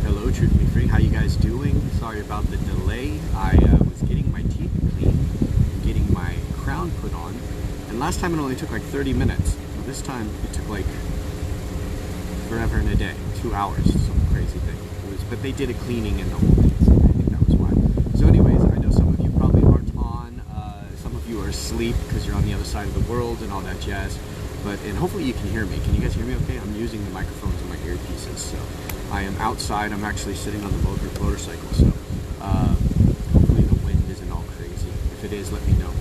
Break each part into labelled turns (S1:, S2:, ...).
S1: Hello, Truth Be Free. How you guys doing? Sorry about the delay. I was getting my teeth cleaned, getting my crown put on, and last time it only took like 30 minutes. Well, this time it took like forever and a day, 2 hours, some crazy thing. But they did a cleaning and the whole thing, so I think that was why. So anyways, I know some of you probably aren't on, some of you are asleep because you're on the other side of the world and all that jazz. And hopefully you can hear me. Can you guys hear me okay? I'm using the microphones and my earpieces, so I am outside. I'm actually sitting on the motorcycle, so hopefully the wind isn't all crazy. If it is, let me know.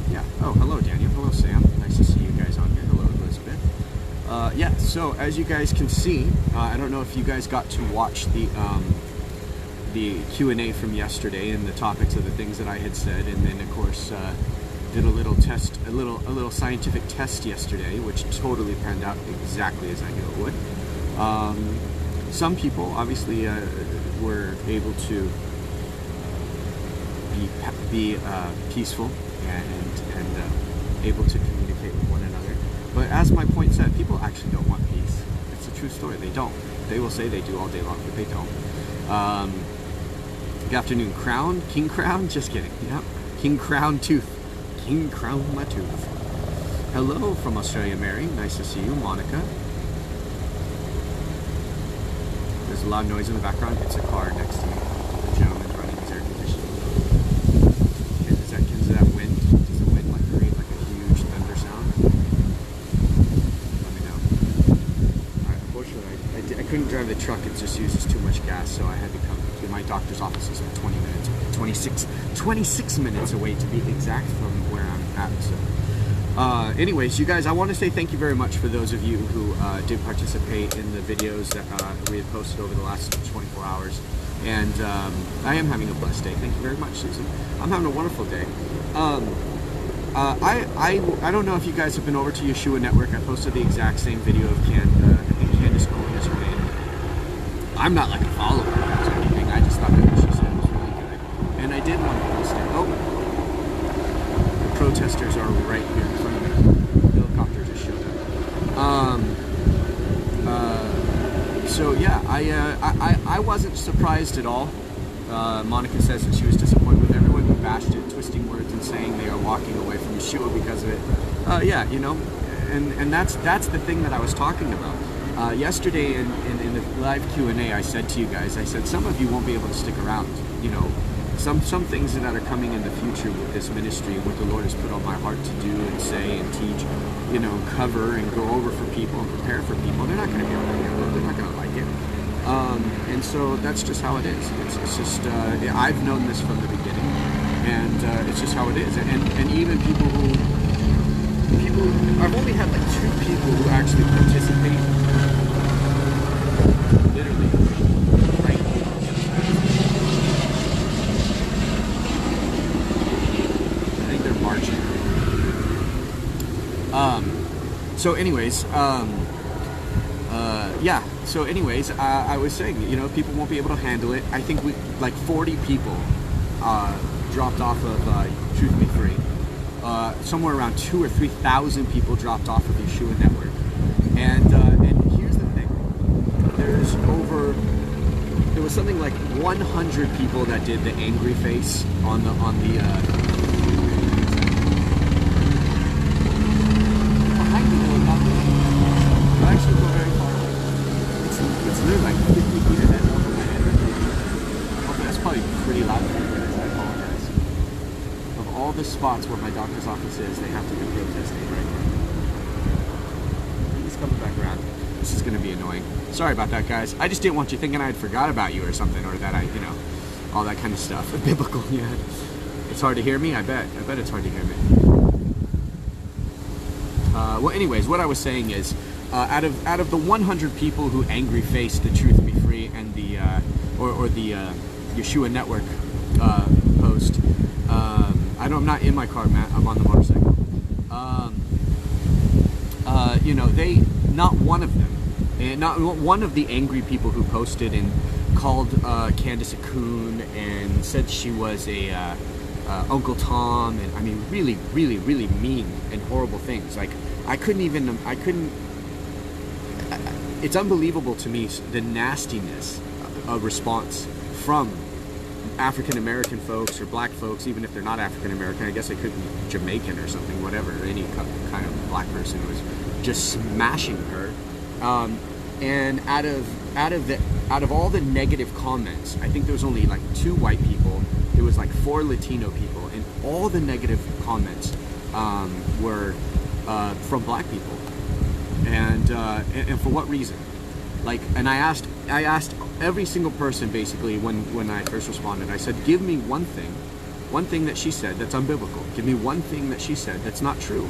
S1: Yeah. Oh, hello, Daniel. Hello, Sam. Nice to see you guys on here. Hello, Elizabeth. Yeah, so as you guys can see, I don't know if you guys got to watch the Q&A from yesterday and the topics of the things that I had said, and then, of course, did a little test, a little scientific test yesterday, which totally panned out exactly as I knew it would. Some people obviously were able to be peaceful and able to communicate with one another. But as my point said, people actually don't want peace. It's a true story. They don't. They will say they do all day long, but they don't. Good afternoon, Crown, King Crown. Just kidding. Yep, King Crown Tooth. King Crown my tooth. Hello from Australia, Mary. Nice to see you, Monica. There's a loud noise in the background. It's a car next to me. The gentleman's running his air conditioning. Is that wind? Does the wind create like a huge thunder sound? Let me know. Alright, unfortunately, I couldn't drive the truck. It just uses too much gas, so I had to come to my doctor's office. It's like 20 minutes, 26 minutes away to be exact from where I'm at. So, anyways, you guys, I want to say thank you very much for those of you who did participate in the videos that we had posted over the last 24 hours. And I am having a blessed day. Thank you very much, Susan. I'm having a wonderful day. I don't know if you guys have been over to Yeshua Network. I posted the exact same video of Candace Cole yesterday. I'm not like a follower or anything. I just thought that what she said was really good. And I did want to post it. Oh, the protesters are right here in front of me. The helicopter just showed up. So yeah, I wasn't surprised at all. Monica says that she was disappointed with everyone who bashed it, twisting words and saying they are walking away from Yeshua because of it. Yeah, you know, and that's the thing that I was talking about. Yesterday in the live Q&A, I said to you guys, I said some of you won't be able to stick around. You know, some things that are coming in the future with this ministry, what the Lord has put on my heart to do and say and teach, you know, cover and go over for people and prepare for people. They're not going to be able to hear it. They're not going to like it. And so that's just how it is. It's just, I've known this from the beginning, and it's just how it is. And even people, I've only had like 2 people who actually participate. Literally, right? I think they're marching. So anyways, yeah. So anyways, I was saying, you know, people won't be able to handle it. I think like 40 people dropped off of Truth Be Free. Somewhere around 2,000 or 3,000 people dropped off of Yeshua Network. And here's the thing. There was something like 100 people that did the angry face on the behind the helicopter. I actually go very far away. It's literally like 50 feet ahead over my head. Okay, that's probably pretty loud for you guys. I apologize. Of all the spots where my doctor's office is, they have to be protesting right now. He's coming back around. This is going to be annoying. Sorry about that, guys. I just didn't want you thinking I had forgot about you or something, or that I, you know, all that kind of stuff. Biblical, yeah. It's hard to hear me? I bet it's hard to hear me. Well, anyways, what I was saying is, out of the 100 people who angry faced the Truth Be Free and the Yeshua Network post, I'm not in my car, Matt. I'm on the motorcycle. You know, not one of them, and not one of the angry people who posted and called Candace a coon and said she was a Uncle Tom, and I mean really, really, really mean and horrible things. Like I couldn't it's unbelievable to me, the nastiness of response from African American folks or black folks, even if they're not African American. I guess they could be Jamaican or something, whatever. Any kind of black person was just smashing her. And out of all the negative comments, I think there was only like 2 white people. There was like 4 Latino people, and all the negative comments were from black people. And for what reason? Like, and I asked every single person basically when I first responded. I said, give me one thing that she said that's unbiblical. Give me one thing that she said that's not true.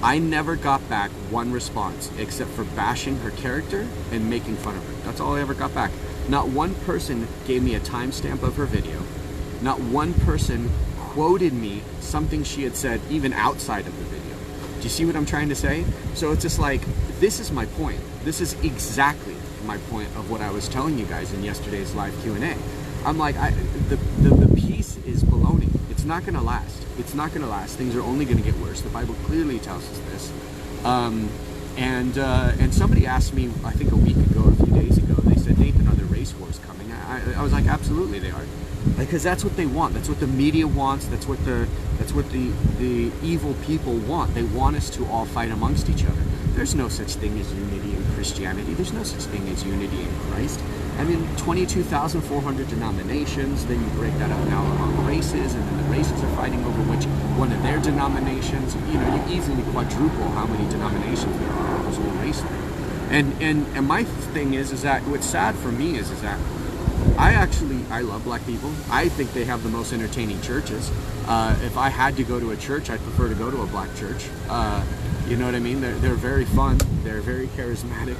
S1: I never got back one response except for bashing her character and making fun of her. That's all I ever got back. Not one person gave me a timestamp of her video. Not one person quoted me something she had said even outside of the video. Do you see what I'm trying to say? So it's just like, this is my point. This is exactly my point of what I was telling you guys in yesterday's live Q&A. I'm like, the peace is baloney. It's not going to last. It's not going to last. Things are only going to get worse. The Bible clearly tells us this. And somebody asked me, I think a week ago, a few days ago, they said, Nathan, are there race wars coming? I was like, absolutely they are. Because that's what they want. That's what the media wants. That's what the evil people want. They want us to all fight amongst each other. There's no such thing as unity in Christianity. There's no such thing as unity in Christ. I mean, 22,400 denominations, then you break that up now among races, and then the races are fighting over which one of their denominations. You know, you easily quadruple how many denominations there are in this whole race thing. And my thing is that what's sad for me is that I love black people. I think they have the most entertaining churches. If I had to go to a church, I'd prefer to go to a black church. You know what I mean? They're very fun. They're very charismatic.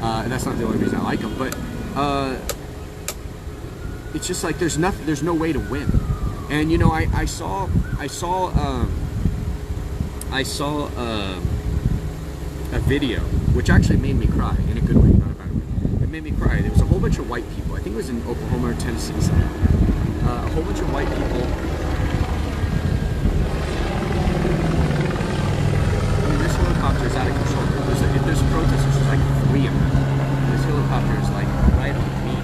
S1: And that's not the only reason I like them. But it's just like there's no way to win. And you know, I saw a video which actually made me cry in a good way. Not a bad way. It made me cry. There was a whole bunch of white people. I think it was in Oklahoma or Tennessee. A whole bunch of white people. I mean, this helicopter is out of control. If there's a protest, there's like 3 of them. And this helicopter is like right on me.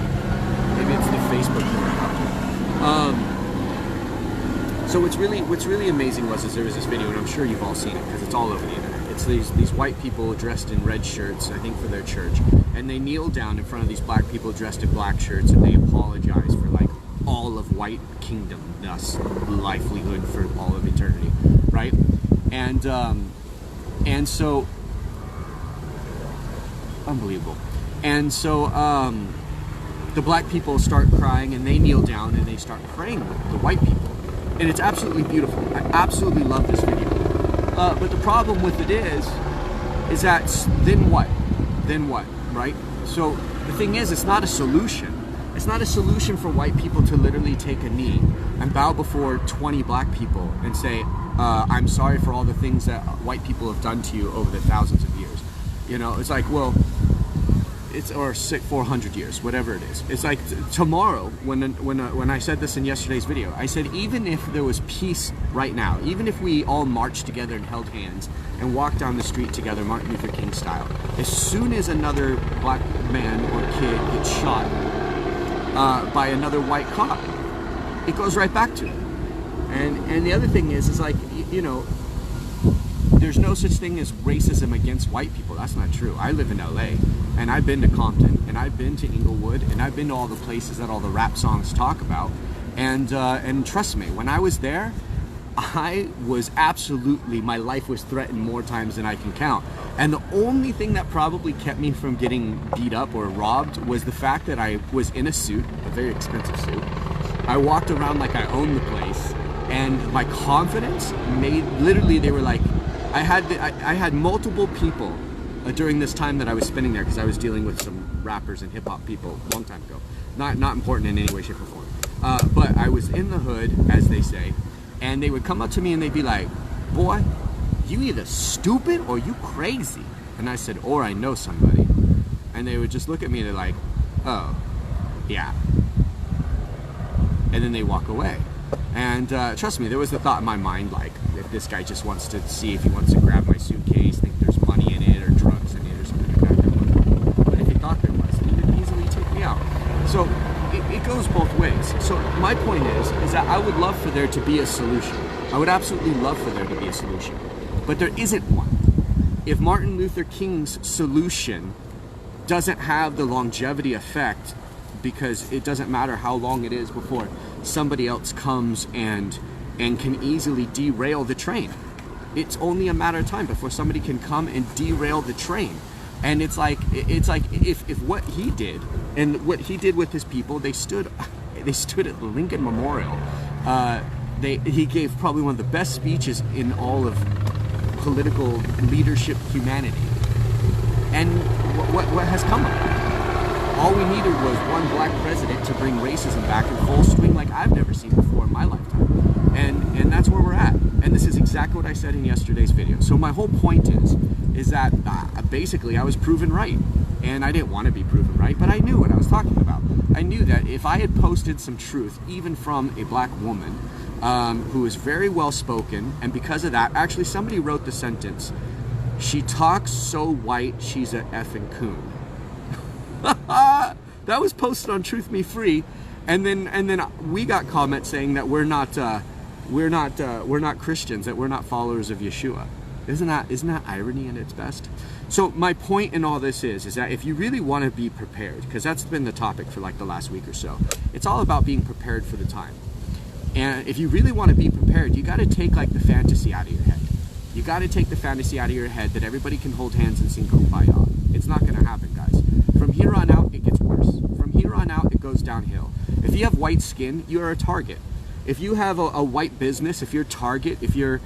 S1: Maybe it's the Facebook helicopter. So what's really amazing was there was this video, and I'm sure you've all seen it because it's all over the internet. It's these white people dressed in red shirts, I think for their church, and they kneel down in front of these black people dressed in black shirts, and they apologize for like all of white kingdom, thus livelihood for all of eternity, right? And so unbelievable. And so the black people start crying, and they kneel down and they start praying with the white people. And it's absolutely beautiful. I absolutely love this video. But the problem with it is that then what? Then what, right? So the thing is, it's not a solution. It's not a solution for white people to literally take a knee and bow before 20 black people and say, I'm sorry for all the things that white people have done to you over the thousands of years. You know, it's like, well, or 400 years, whatever it is. It's like tomorrow, when I said this in yesterday's video, I said even if there was peace right now, even if we all marched together and held hands and walked down the street together, Martin Luther King style, as soon as another black man or kid gets shot by another white cop, it goes right back to it. And the other thing is like, you know, there's no such thing as racism against white people. That's not true. I live in LA, and I've been to Compton, and I've been to Inglewood, and I've been to all the places that all the rap songs talk about. And trust me, when I was there, I was absolutely, my life was threatened more times than I can count. And the only thing that probably kept me from getting beat up or robbed was the fact that I was in a suit, a very expensive suit. I walked around like I owned the place, and my confidence made, literally they were like, I had multiple people during this time that I was spending there, because I was dealing with some rappers and hip-hop people a long time ago. Not important in any way, shape, or form. But I was in the hood, as they say, and they would come up to me and they'd be like, boy, you either stupid or you crazy. And I said, or I know somebody. And they would just look at me and they're like, oh, yeah. And then they walk away. And trust me, there was the thought in my mind, like, if this guy just wants to see if he wants to grab my suitcase, think there's money in it or drugs in it or something like that. So my point is that I would love for there to be a solution. I would absolutely love for there to be a solution, but there isn't one. If Martin Luther King's solution doesn't have the longevity effect, because it doesn't matter how long it is before somebody else comes and can easily derail the train. It's only a matter of time before somebody can come and derail the train. And it's like if what he did and what he did with his people, they stood at the Lincoln Memorial. He gave probably one of the best speeches in all of political leadership humanity. And what has come of it? All we needed was one black president to bring racism back in full swing like I've never seen before in my lifetime. And that's where we're at. And this is exactly what I said in yesterday's video. So my whole point is that basically I was proven right. And I didn't want to be proven right, but I knew what I was talking about. I knew that if I had posted some truth, even from a black woman who is very well spoken, and because of that, actually somebody wrote the sentence, "She talks so white, she's a effing coon." That was posted on Truth Me Free, and then we got comments saying that we're not Christians, that we're not followers of Yeshua. Isn't that irony at its best? So my point in all this is that if you really want to be prepared, because that's been the topic for like the last week or so, it's all about being prepared for the time. And if you really want to be prepared, you got to take like the fantasy out of your head. You got to take the fantasy out of your head that everybody can hold hands and sing Kumbaya. It's not going to happen, guys. From here on out, it gets worse. From here on out, it goes downhill. If you have white skin, you're a target. If you have a white business, if you're Target, if you're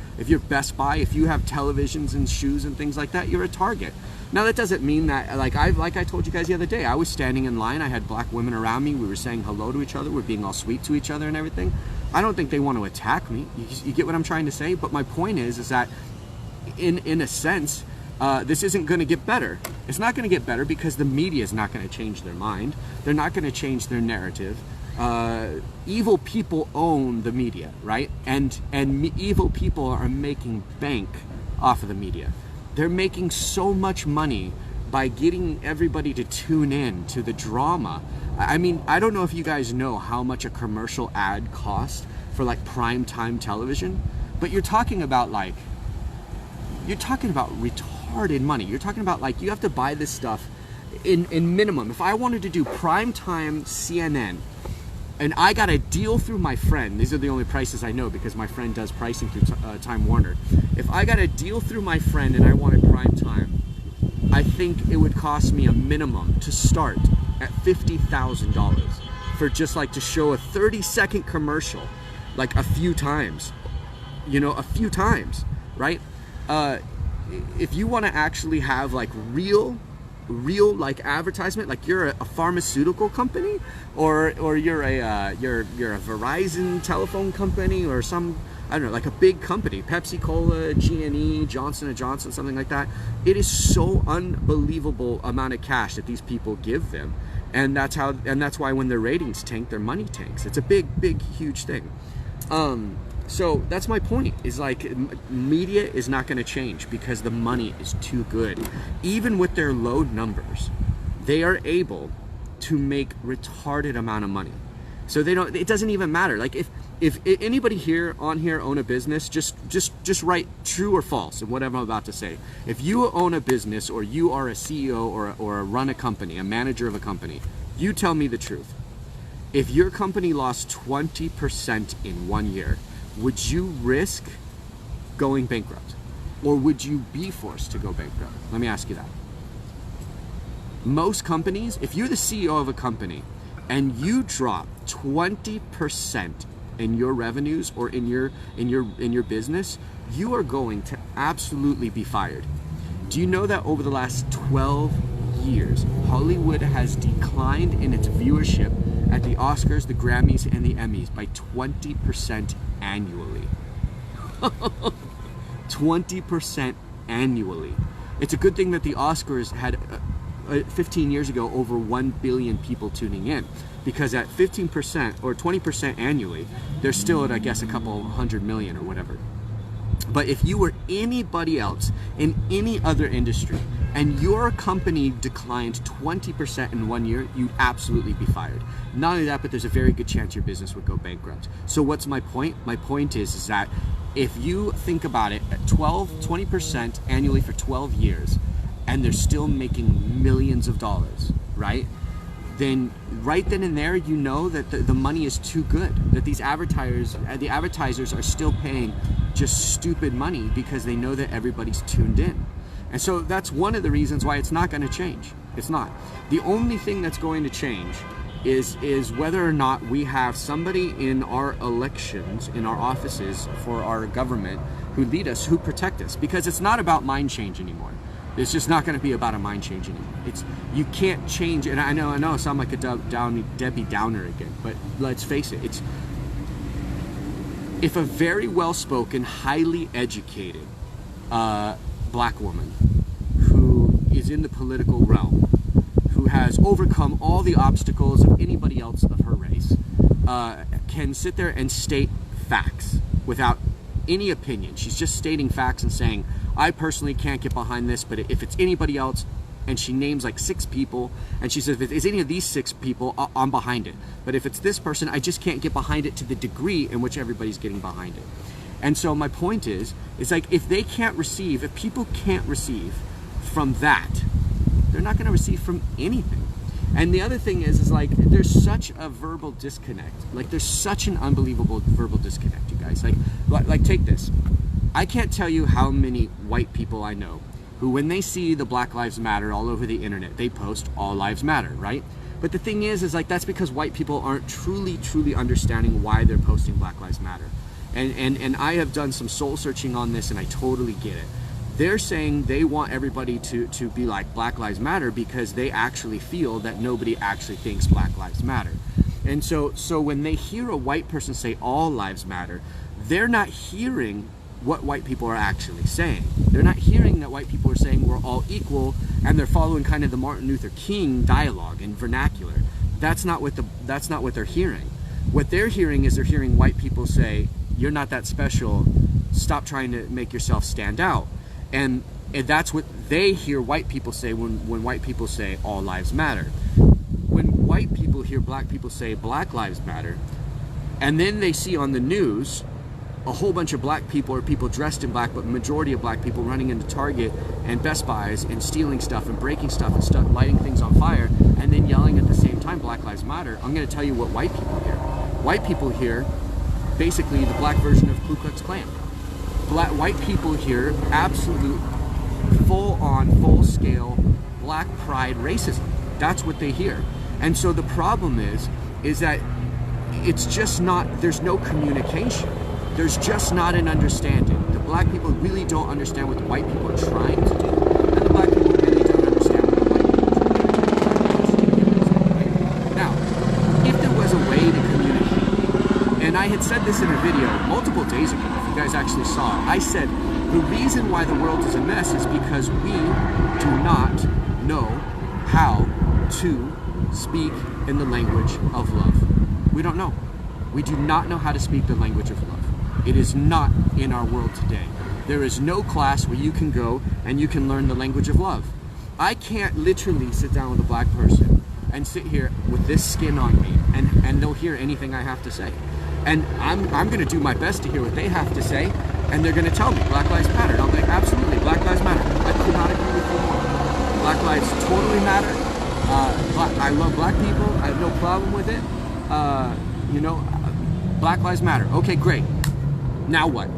S1: Best Buy, if you have televisions and shoes and things like that, you're a target. Now that doesn't mean that, like I told you guys the other day, I was standing in line, I had black women around me, we were saying hello to each other, we're being all sweet to each other and everything. I don't think they want to attack me. You get what I'm trying to say? But my point is that in a sense, this isn't going to get better. It's not going to get better because the media is not going to change their mind. They're not going to change their narrative. Evil people own the media, right? And evil people are making bank off of the media. They're making so much money by getting everybody to tune in to the drama. I mean, I don't know if you guys know how much a commercial ad costs for like prime time television, but you're talking about retarded money. You're talking about like you have to buy this stuff in minimum. If I wanted to do prime time CNN and I got a deal through my friend, these are the only prices I know because my friend does pricing through Time Warner. If I got a deal through my friend and I wanted prime time, I think it would cost me a minimum to start at $50,000 for just like to show a 30-second commercial like a few times, you know, a few times, right? If you want to actually have like real like advertisement, like you're a pharmaceutical company or you're a Verizon telephone company or some, I don't know, like a big company, Pepsi Cola, G&E, Johnson & Johnson, something like that. It is so unbelievable amount of cash that these people give them, and that's why when their ratings tank, their money tanks. It's a big huge thing. So that's my point, is like media is not going to change because the money is too good. Even with their low numbers, they are able to make retarded amount of money. So it doesn't even matter. Like if anybody here own a business, just write true or false in whatever I'm about to say. If you own a business or you are a CEO or run a company, a manager of a company, you tell me the truth. If your company lost 20% in 1 year, would you risk going bankrupt? Or would you be forced to go bankrupt? Let me ask you that. Most companies, if you're the CEO of a company and you drop 20% in your revenues or in your business, you are going to absolutely be fired. Do you know that over the last 12 years, Hollywood has declined in its viewership at the Oscars, the Grammys, and the Emmys by 20% annually. 20% annually. It's a good thing that the Oscars had 15 years ago over 1 billion people tuning in, because at 15% or 20% annually, they're still at, I guess, a couple 100 million or whatever. But if you were anybody else in any other industry, and your company declined 20% in 1 year, you'd absolutely be fired. Not only that, but there's a very good chance your business would go bankrupt. So what's my point? My point is that if you think about it, at 20% annually for 12 years, and they're still making millions of dollars, right? Then right then and there, you know that the money is too good, that the advertisers are still paying just stupid money because they know that everybody's tuned in. And so that's one of the reasons why it's not going to change. It's not. The only thing that's going to change is whether or not we have somebody in our elections, in our offices for our government, who lead us, who protect us. Because it's not about mind change anymore. It's just not going to be about a mind change anymore. You can't change, and I know I sound like a Debbie Downer again, but let's face it, if a very well-spoken, highly educated black woman who is in the political realm, who has overcome all the obstacles of anybody else of her race, can sit there and state facts without any opinion. She's just stating facts and saying, I personally can't get behind this, but if it's anybody else, and she names like 6 people, and she says, if it's any of these 6 people, I'm behind it. But if it's this person, I just can't get behind it to the degree in which everybody's getting behind it. And so my point is like, if people can't receive from that, they're not going to receive from anything. And the other thing is like, there's such a verbal disconnect. Like, there's such an unbelievable verbal disconnect, you guys. Like take this. I can't tell you how many white people I know who, when they see the Black Lives Matter all over the internet, they post All Lives Matter, right? But the thing is like, that's because white people aren't truly understanding why they're posting Black Lives Matter. And I have done some soul searching on this, and I totally get it. They're saying they want everybody to be like Black Lives Matter because they actually feel that nobody actually thinks Black Lives Matter. And so when they hear a white person say All Lives Matter, they're not hearing what white people are actually saying. They're not hearing that white people are saying we're all equal, and they're following kind of the Martin Luther King dialogue and vernacular. That's not what they're hearing. What they're hearing is they're hearing white people say, you're not that special, stop trying to make yourself stand out. And that's what they hear white people say when white people say All Lives Matter. When white people hear black people say Black Lives Matter, and then they see on the news a whole bunch of black people, or people dressed in black, but majority of black people running into Target and Best Buys and stealing stuff and breaking stuff and lighting things on fire, and then yelling at the same time Black Lives Matter, I'm going to tell you what white people hear. White people hear basically the black version of Ku Klux Klan. White people hear absolute, full-on, full-scale black pride racism. That's what they hear. And so the problem is that it's just not, there's no communication. There's just not an understanding. The black people really don't understand what the white people are trying to do. And the black people really don't understand what the white people are trying to do. Now, if there was a way to communicate, and I had said this in a video multiple days ago, if you guys actually saw it, I said the reason why the world is a mess is because we do not know how to speak in the language of love. We don't know. We do not know how to speak the language of love. It is not in our world today. There is no class where you can go and you can learn the language of love. I can't literally sit down with a black person and sit here with this skin on me and they'll hear anything I have to say. And I'm going to do my best to hear what they have to say, and they're going to tell me Black Lives Matter. And I'll be like, absolutely, Black Lives Matter. I could not agree with you more. Black lives totally matter. I love black people. I have no problem with it. Black Lives Matter. Okay, great. Now what?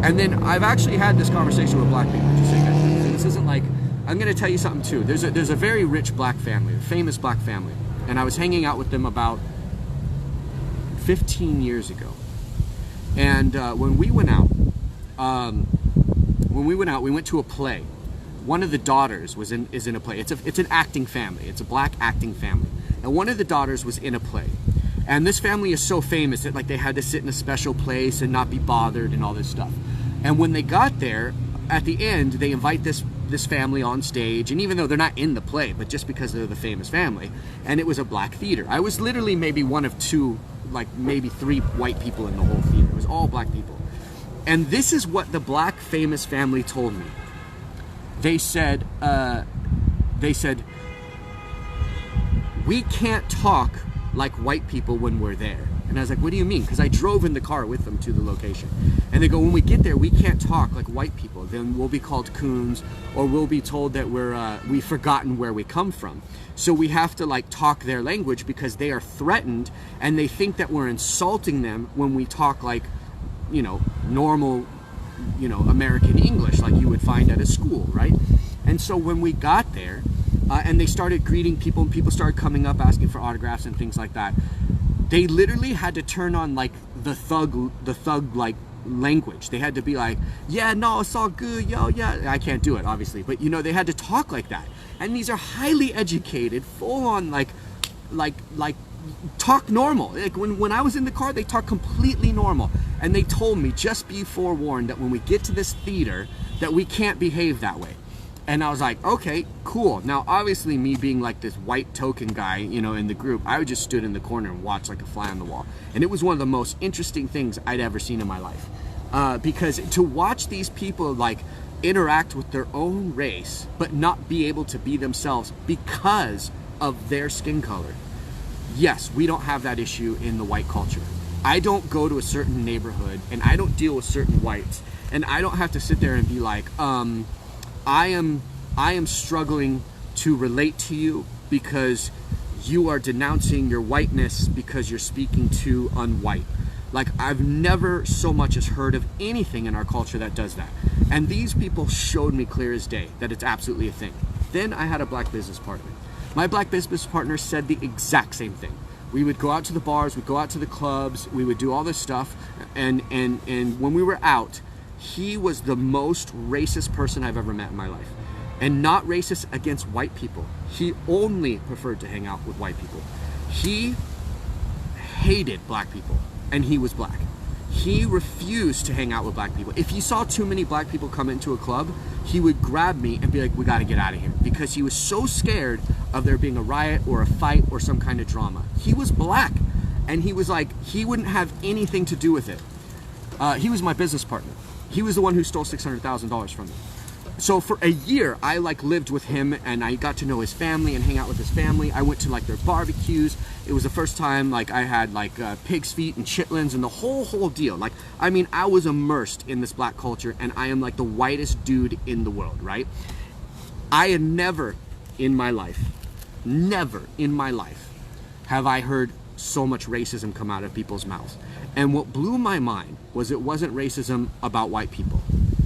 S1: And then I've actually had this conversation with black people. Just so you guys know. So this isn't like, I'm going to tell you something too. There's a very rich black family, a famous black family, and I was hanging out with them about 15 years ago. And when we went out, we went to a play. One of the daughters is in a play. It's an acting family. It's a black acting family, and one of the daughters was in a play. And this family is so famous that like they had to sit in a special place and not be bothered and all this stuff. And when they got there, at the end, they invite this family on stage, and even though they're not in the play, but just because they're the famous family, and it was a black theater. I was literally maybe one of two, like maybe 3 white people in the whole theater. It was all black people. And this is what the black famous family told me. they said, we can't talk like white people when we're there. And I was like, what do you mean? Because I drove in the car with them to the location. And they go, when we get there, we can't talk like white people. Then we'll be called coons, or we'll be told that we've forgotten where we come from. So we have to like talk their language because they are threatened, and they think that we're insulting them when we talk like, you know, normal, you know, American English like you would find at a school, right? And so when we got there, and they started greeting people, and people started coming up asking for autographs and things like that, they literally had to turn on like the thug like language. They had to be like, yeah, no, it's all good, yo, yeah. I can't do it, obviously, but you know, they had to talk like that. And these are highly educated, full on like talk normal. Like when I was in the car, they talked completely normal. And they told me, just be forewarned that when we get to this theater, that we can't behave that way. And I was like, okay, cool. Now, obviously, me being like this white token guy, you know, in the group, I just stood in the corner and watched like a fly on the wall. And it was one of the most interesting things I'd ever seen in my life. Because to watch these people like interact with their own race, but not be able to be themselves because of their skin color. Yes, we don't have that issue in the white culture. I don't go to a certain neighborhood and I don't deal with certain whites, and I don't have to sit there and be like, I am struggling to relate to you because you are denouncing your whiteness because you're speaking to unwhite. Like, I've never so much as heard of anything in our culture that does that. And these people showed me clear as day that it's absolutely a thing. Then I had a black business partner. My black business partner said the exact same thing. We would go out to the bars, we'd go out to the clubs, we would do all this stuff, and when we were out, he was the most racist person I've ever met in my life. And not racist against white people. He only preferred to hang out with white people. He hated black people, and he was black. He refused to hang out with black people. If he saw too many black people come into a club, he would grab me and be like, we gotta get out of here. Because he was so scared of there being a riot or a fight or some kind of drama. He was black, and he was like, he wouldn't have anything to do with it. He was my business partner. He was the one who stole $600,000 from me. So for a year, I like lived with him, and I got to know his family and hang out with his family. I went to like their barbecues. It was the first time like I had like pig's feet and chitlins and the whole deal. Like, I mean, I was immersed in this black culture, and I am like the whitest dude in the world, right? I had never in my life have I heard so much racism come out of people's mouths. And what blew my mind was it wasn't racism about white people.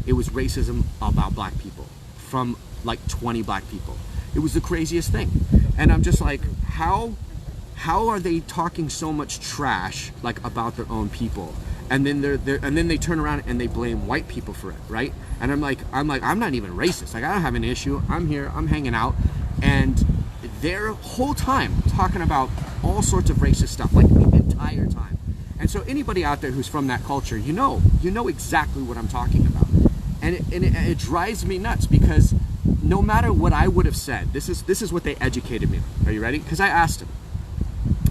S1: It was racism about black people, from like 20 black people. It was the craziest thing. And I'm just like, how are they talking so much trash like about their own people? And then they turn around and they blame white people for it, right? And I'm like, I'm not even racist. Like, I don't have an issue. I'm here, I'm hanging out. And their whole time talking about all sorts of racist stuff, like the entire time. And so anybody out there who's from that culture, you know exactly what I'm talking about. And it drives me nuts, because no matter what I would have said, this is what they educated me on. Are you ready? Because I asked him.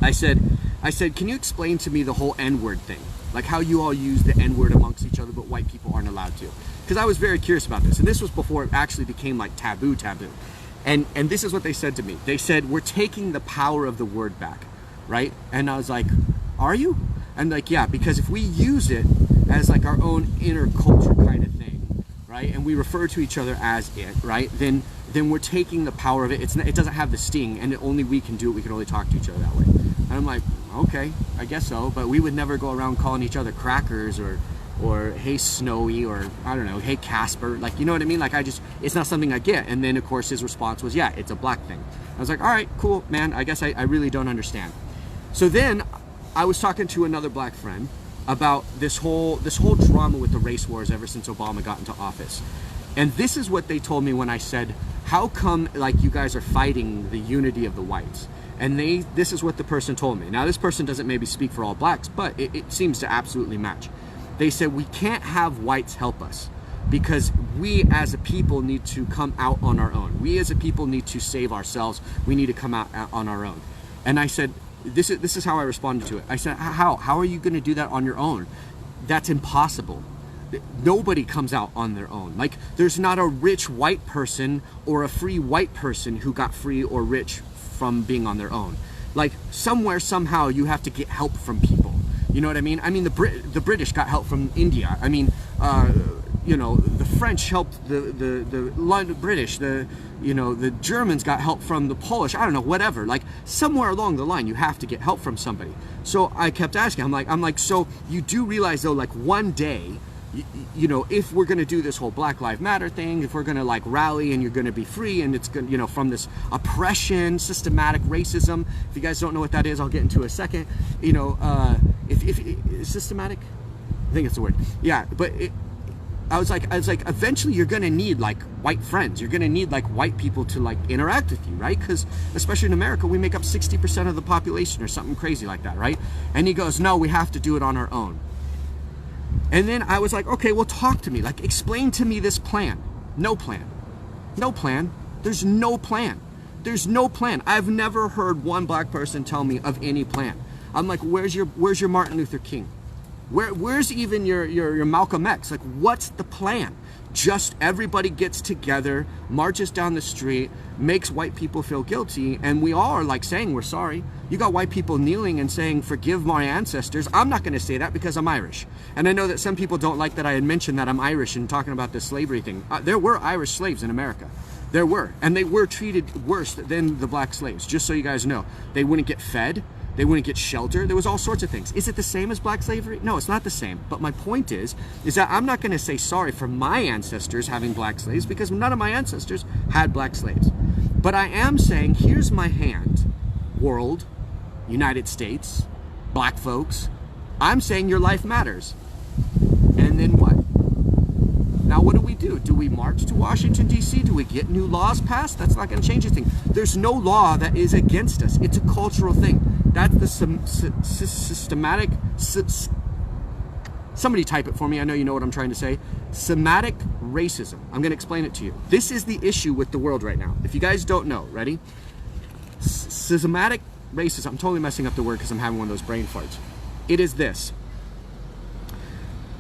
S1: I said, can you explain to me the whole N-word thing? Like how you all use the N-word amongst each other, but white people aren't allowed to. Because I was very curious about this. And this was before it actually became like taboo. And this is what they said to me. They said, we're taking the power of the word back, right? And I was like, are you? And like, yeah, because if we use it as like our own inner culture kind of thing, right? And we refer to each other as it, right? Then we're taking the power of it. It doesn't have the sting, and only we can do it. We can only talk to each other that way. And I'm like, okay, I guess so. But we would never go around calling each other crackers or hey Snowy, or I don't know, hey Casper. Like, you know what I mean? Like, it's not something I get. And then of course his response was, yeah, it's a black thing. I was like, all right, cool, man. I guess I really don't understand. So then I was talking to another black friend about this whole drama with the race wars ever since Obama got into office. And this is what they told me when I said, how come like you guys are fighting the unity of the whites? And this is what the person told me. Now, this person doesn't maybe speak for all blacks, but it seems to absolutely match. They said, we can't have whites help us, because we as a people need to come out on our own. We as a people need to save ourselves. We need to come out on our own. And I said, this is how I responded to it. I said, how are you going to do that on your own? That's impossible. Nobody comes out on their own. Like, there's not a rich white person or a free white person who got free or rich from being on their own. Like, somewhere, somehow, you have to get help from people. You know what I mean? I mean, the British got help from India. I mean, you know, the French helped the British. You know, the Germans got help from the Polish. I don't know, whatever. Like, somewhere along the line, you have to get help from somebody. So I kept asking. I'm like, so you do realize though, like, one day, you know, if we're going to do this whole Black Lives Matter thing, if we're going to like rally and you're going to be free and it's going to, you know, from this oppression, systematic racism, if you guys don't know what that is, I'll get into a second, you know, if systematic, I think it's the word. Yeah. But I was like, eventually you're going to need like white friends. You're going to need like white people to like interact with you, right? Because especially in America, we make up 60% of the population or something crazy like that, right? And he goes, no, we have to do it on our own. And then I was like, okay, well, talk to me. Like, explain to me this plan. No plan. No plan. There's no plan. There's no plan. I've never heard one black person tell me of any plan. I'm like, where's your Martin Luther King? Where's even your Malcolm X? Like, what's the plan? Just everybody gets together, marches down the street, makes white people feel guilty, and we all are like saying we're sorry. You got white people kneeling and saying, forgive my ancestors. I'm not going to say that because I'm Irish. And I know that some people don't like that I had mentioned that I'm Irish and talking about this slavery thing. There were Irish slaves in America. There were. And they were treated worse than the black slaves, just so you guys know. They wouldn't get fed. They wouldn't get shelter. There was all sorts of things. Is it the same as black slavery? No, it's not the same. But my point is that I'm not going to say sorry for my ancestors having black slaves because none of my ancestors had black slaves. But I am saying, here's my hand, world, United States, black folks. I'm saying your life matters. And then what? Now, what do? Do we march to Washington, D.C.? Do we get new laws passed? That's not going to change anything. There's no law that is against us. It's a cultural thing. That's the systematic... Somebody type it for me. I know you know what I'm trying to say. Systematic racism. I'm going to explain it to you. This is the issue with the world right now. If you guys don't know, ready? Systematic racism. I'm totally messing up the word because I'm having one of those brain farts. It is this.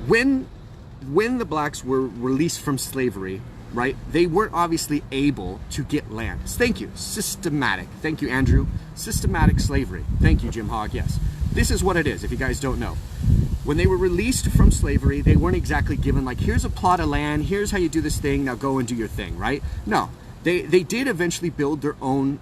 S1: When the blacks were released from slavery, right, they weren't obviously able to get land. Thank you. Systematic. Thank you, Andrew. Systematic slavery. Thank you, Jim Hogg. Yes. This is what it is, if you guys don't know. When they were released from slavery, they weren't exactly given, like, here's a plot of land, here's how you do this thing, now go and do your thing, right? No. They did eventually build their own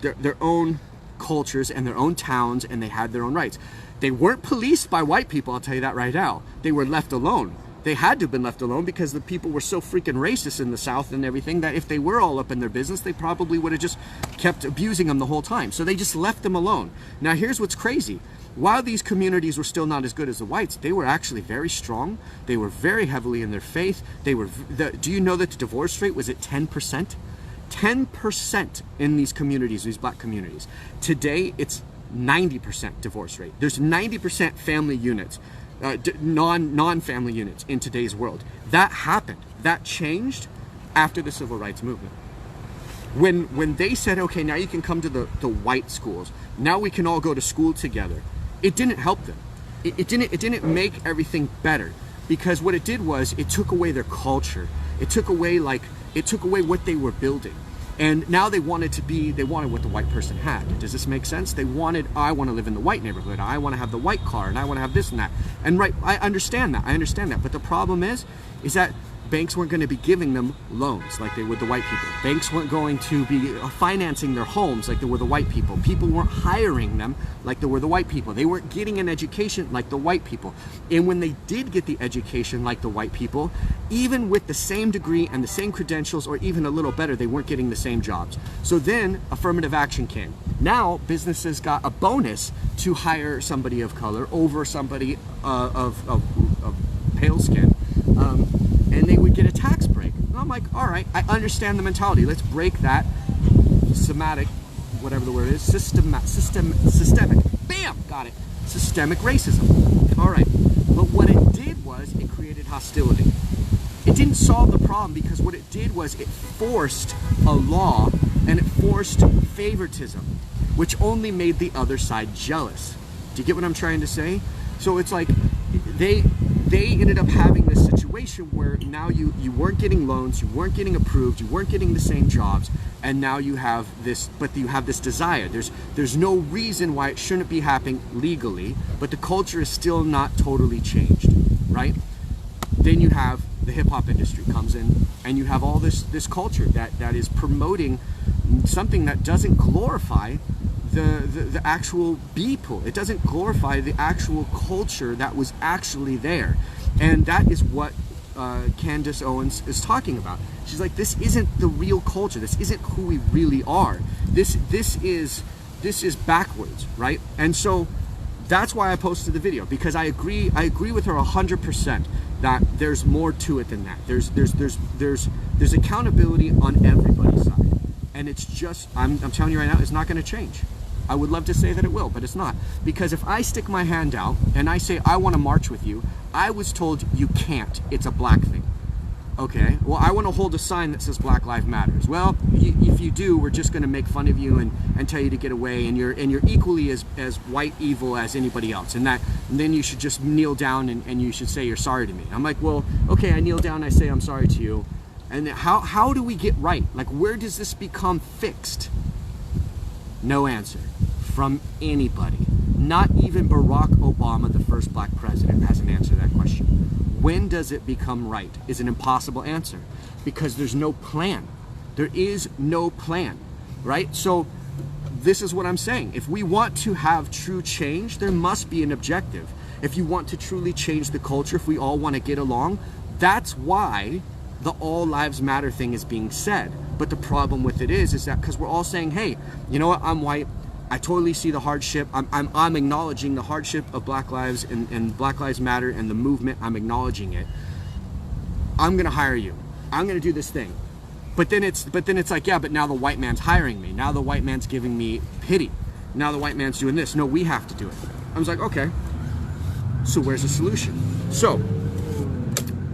S1: their own cultures and their own towns, and they had their own rights. They weren't policed by white people, I'll tell you that right now. They were left alone. They had to have been left alone because the people were so freaking racist in the South and everything that if they were all up in their business, they probably would have just kept abusing them the whole time. So they just left them alone. Now, here's what's crazy. While these communities were still not as good as the whites, they were actually very strong. They were very heavily in their faith. Do you know that the divorce rate was at 10%? 10% in these communities, these black communities. Today, it's 90% divorce rate. There's 90% family units, non-family units in today's world. That happened. That changed after the civil rights movement. When they said, okay, now you can come to the white schools. Now we can all go to school together. It didn't help them. It didn't make everything better, because what it did was it took away their culture. It took away what they were building. And now they wanted what the white person had. Does this make sense? I want to live in the white neighborhood. I want to have the white car, and I want to have this and that. And right, I understand that. But the problem is that banks weren't going to be giving them loans like they would the white people. Banks weren't going to be financing their homes like they were the white people. People weren't hiring them like they were the white people. They weren't getting an education like the white people. And when they did get the education like the white people, even with the same degree and the same credentials, or even a little better, they weren't getting the same jobs. So then affirmative action came. Now businesses got a bonus to hire somebody of color over somebody of pale skin. And they would get a tax break. And I'm like, all right, I understand the mentality. Let's break that systematic, whatever the word is, systemic, bam, got it, systemic racism. All right, but what it did was it created hostility. It didn't solve the problem, because what it did was it forced a law, and it forced favoritism, which only made the other side jealous. Do you get what I'm trying to say? So it's like they ended up having this situation where now you weren't getting loans, you weren't getting approved, you weren't getting the same jobs, and now you have this, but you have this desire. There's no reason why it shouldn't be happening legally, but the culture is still not totally changed, right? Then you have the hip-hop industry comes in, and you have all this culture that is promoting something that doesn't glorify the actual people. It doesn't glorify the actual culture that was actually there. And that is what Candace Owens is talking about. She's like, this isn't the real culture. This isn't who we really are. This is backwards, right? And so that's why I posted the video, because I agree with her 100% that there's more to it than that. There's accountability on everybody's side. And it's just, I'm telling you right now, it's not going to change. I would love to say that it will, but it's not. Because if I stick my hand out and I say, I want to march with you, I was told you can't. It's a black thing. Okay, well, I want to hold a sign that says Black Lives Matters. Well, if you do, we're just going to make fun of you and tell you to get away, and you're equally as white evil as anybody else. And then you should just kneel down and you should say you're sorry to me. I'm like, well, okay, I kneel down, I say I'm sorry to you. And how do we get right? Like, where does this become fixed? No answer from anybody. Not even Barack Obama, the first black president, has an answer to that question. When does it become right is an impossible answer, because there's no plan. There is no plan, right? So this is what I'm saying. If we want to have true change, there must be an objective. If you want to truly change the culture, if we all want to get along, that's why the all lives matter thing is being said. But the problem with it is that because we're all saying, hey, you know what, I'm white, I totally see the hardship. I'm acknowledging the hardship of Black Lives and Black Lives Matter and the movement. I'm acknowledging it. I'm gonna hire you. I'm gonna do this thing. But then it's like, yeah, but now the white man's hiring me. Now the white man's giving me pity. Now the white man's doing this. No, we have to do it. I was like, okay. So where's the solution? So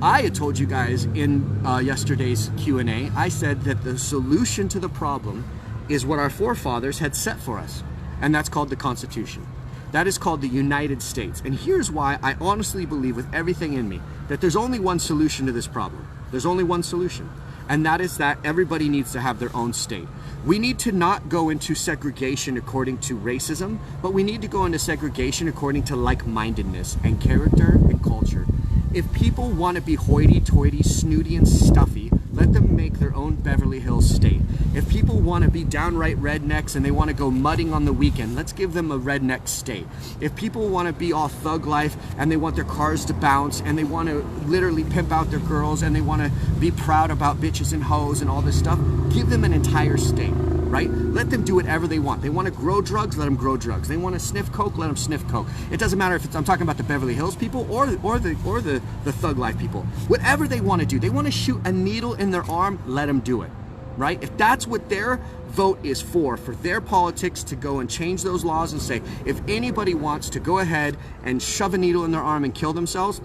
S1: I had told you guys in yesterday's Q&A, I said that the solution to the problem is what our forefathers had set for us, and that's called the Constitution. That is called the United States. And here's why I honestly believe with everything in me that there's only one solution to this problem. There's only one solution, and that is that everybody needs to have their own state. We need to not go into segregation according to racism, but we need to go into segregation according to like-mindedness and character and culture. If people want to be hoity-toity, snooty, and stuffy, let them make their own Beverly Hills state. If people want to be downright rednecks and they want to go mudding on the weekend, let's give them a redneck state. If people want to be all thug life and they want their cars to bounce and they want to literally pimp out their girls and they want to be proud about bitches and hoes and all this stuff, give them an entire state, right? Let them do whatever they want. They want to grow drugs, let them grow drugs. They want to sniff coke, let them sniff coke. It doesn't matter if I'm talking about the Beverly Hills people or the thug life people. Whatever they want to do, they want to shoot a needle in their arm, let them do it, right? If that's what their vote is for their politics to go and change those laws and say, if anybody wants to go ahead and shove a needle in their arm and kill themselves,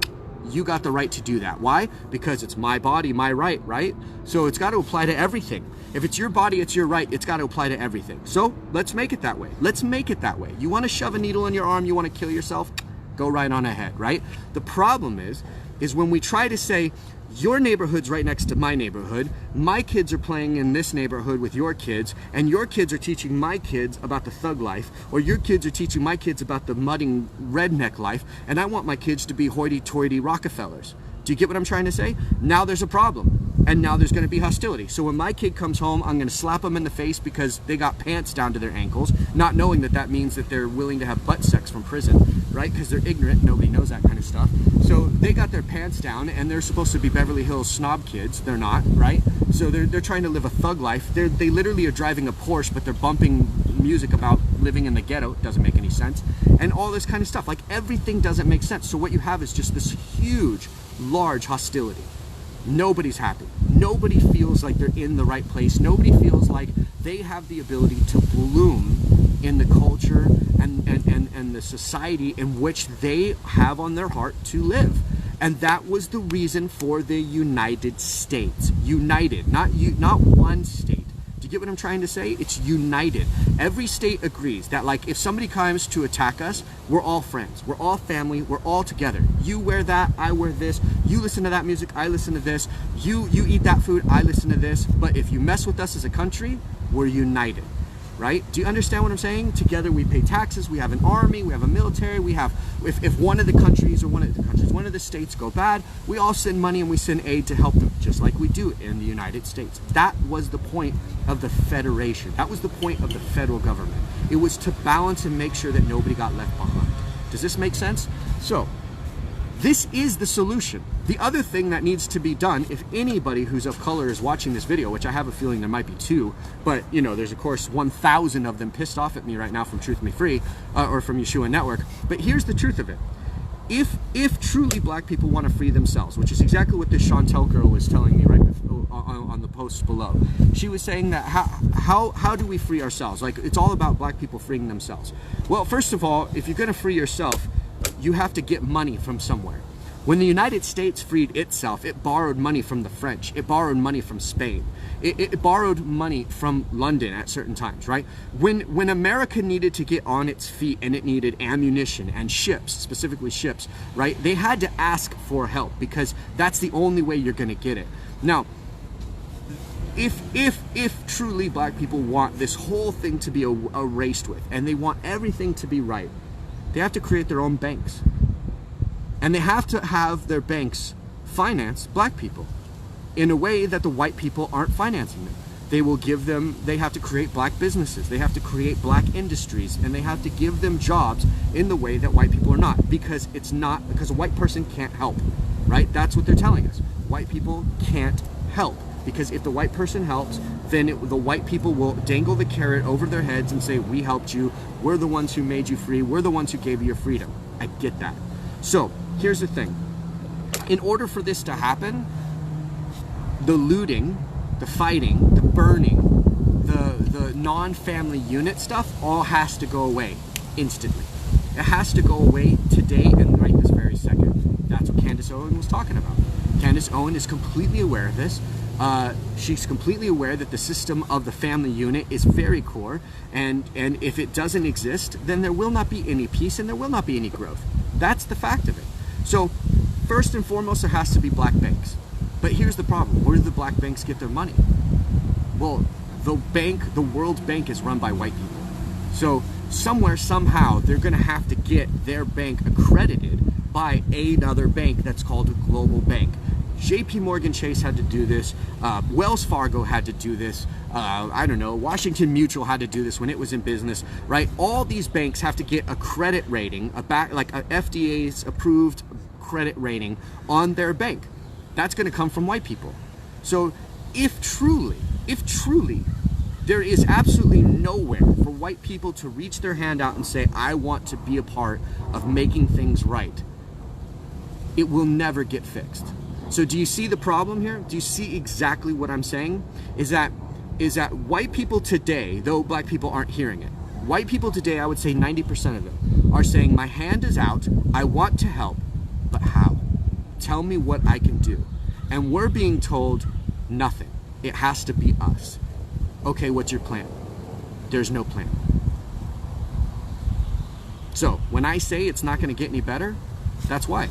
S1: you got the right to do that. Why? Because it's my body, my right, right? So it's got to apply to everything. If it's your body, it's your right. It's got to apply to everything. So let's make it that way. Let's make it that way. You want to shove a needle in your arm, you want to kill yourself, go right on ahead, right? The problem is when we try to say, your neighborhood's right next to my neighborhood, my kids are playing in this neighborhood with your kids, and your kids are teaching my kids about the thug life, or your kids are teaching my kids about the mudding redneck life, and I want my kids to be hoity-toity Rockefellers. Do you get what I'm trying to say? Now there's a problem, and now there's going to be hostility. So when my kid comes home, I'm going to slap them in the face because they got pants down to their ankles, not knowing that that means that they're willing to have butt sex from prison, right? Because they're ignorant. Nobody knows that kind of stuff. So they got their pants down, and they're supposed to be Beverly Hills snob kids. They're not, right? So they're trying to live a thug life. They literally are driving a Porsche, but they're bumping music about living in the ghetto. It doesn't make any sense. And all this kind of stuff. Like, everything doesn't make sense. So what you have is just this huge, large hostility. Nobody's happy. Nobody feels like they're in the right place. Nobody feels like they have the ability to bloom in the culture and the society in which they have on their heart to live. And that was the reason for the United States. United, not one state. Do you get what I'm trying to say? It's united. Every state agrees that, like, if somebody comes to attack us, we're all friends, we're all family, we're all together. You wear that, I wear this. You listen to that music, I listen to this. You eat that food, I listen to this. But if you mess with us as a country, we're united. Right? Do you understand what I'm saying? Together we pay taxes, we have an army, we have a military, we have, if one of the countries or one of the states go bad, we all send money and we send aid to help them, just like we do in the United States. That was the point of the federation. That was the point of the federal government. It was to balance and make sure that nobody got left behind. Does this make sense? So, this is the solution. The other thing that needs to be done, if anybody who's of color is watching this video, which I have a feeling there might be 2, but you know, there's of course 1,000 of them pissed off at me right now from Truth Me Free or from Yeshua Network. But here's the truth of it. If truly black people want to free themselves, which is exactly what this Chantel girl was telling me right before, on the post below. She was saying that how do we free ourselves? Like, it's all about black people freeing themselves. Well, first of all, if you're going to free yourself, you have to get money from somewhere. When the United States freed itself, it borrowed money from the French. It borrowed money from Spain. It borrowed money from London at certain times, right? When America needed to get on its feet and it needed ammunition and ships, specifically ships, right? They had to ask for help because that's the only way you're going to get it. Now, if truly black people want this whole thing to be erased with, and they want everything to be right, they have to create their own banks. And they have to have their banks finance black people in a way that the white people aren't financing them. They will give them, they have to create black businesses, they have to create black industries, and they have to give them jobs in the way that white people are not, because a white person can't help, right? That's what they're telling us. White people can't help, because if the white person helps, then the white people will dangle the carrot over their heads and say, we helped you, we're the ones who made you free, we're the ones who gave you your freedom. I get that. So, here's the thing. In order for this to happen, the looting, the fighting, the burning, the non-family unit stuff all has to go away instantly. It has to go away today and right this very second. That's what Candace Owen was talking about. Candace Owen is completely aware of this. She's completely aware that the system of the family unit is very core, and if it doesn't exist, then there will not be any peace and there will not be any growth. That's the fact of it. So, first and foremost, there has to be black banks. But here's the problem. Where do the black banks get their money? Well, the World Bank is run by white people. So, somewhere, somehow, they're going to have to get their bank accredited by another bank that's called a global bank. JP Morgan Chase had to do this. Wells Fargo had to do this. I don't know, Washington Mutual had to do this when it was in business, right? All these banks have to get a credit rating, like a FDA's approved credit rating on their bank. That's going to come from white people. So if truly there is absolutely nowhere for white people to reach their hand out and say, I want to be a part of making things right, it will never get fixed. So do you see the problem here? Do you see exactly what I'm saying? Is that white people today, though black people aren't hearing it, white people today, I would say 90% of them, are saying, my hand is out, I want to help, but how? Tell me what I can do. And we're being told nothing. It has to be us. Okay, what's your plan? There's no plan. So when I say it's not going to get any better, that's why.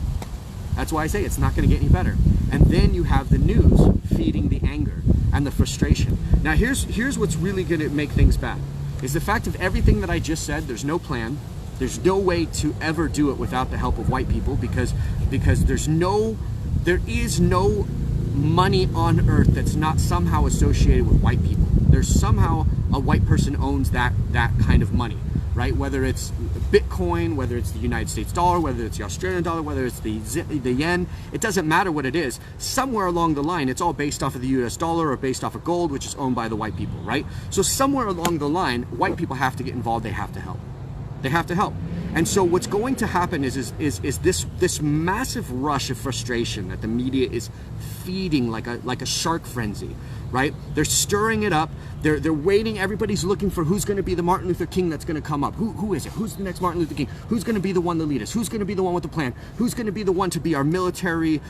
S1: That's why I say it's not going to get any better. And then you have the news feeding the anger and the frustration. Now here's what's really going to make things bad. Is the fact of everything that I just said. There's no plan. There's no way to ever do it without the help of white people, because there is no money on earth that's not somehow associated with white people. There's somehow a white person owns that kind of money, right? Whether it's Bitcoin, whether it's the United States dollar, whether it's the Australian dollar, whether it's the yen, it doesn't matter what it is. Somewhere along the line, it's all based off of the US dollar or based off of gold, which is owned by the white people, right? So somewhere along the line, white people have to get involved. They have to help. They have to help. And so what's going to happen is this massive rush of frustration that the media is feeding like a shark frenzy, right? They're stirring it up. They're waiting. Everybody's looking for who's going to be the Martin Luther King that's going to come up. Who is it? Who's the next Martin Luther King? Who's going to be the one to lead us? Who's going to be the one with the plan? Who's going to be the one to be our military,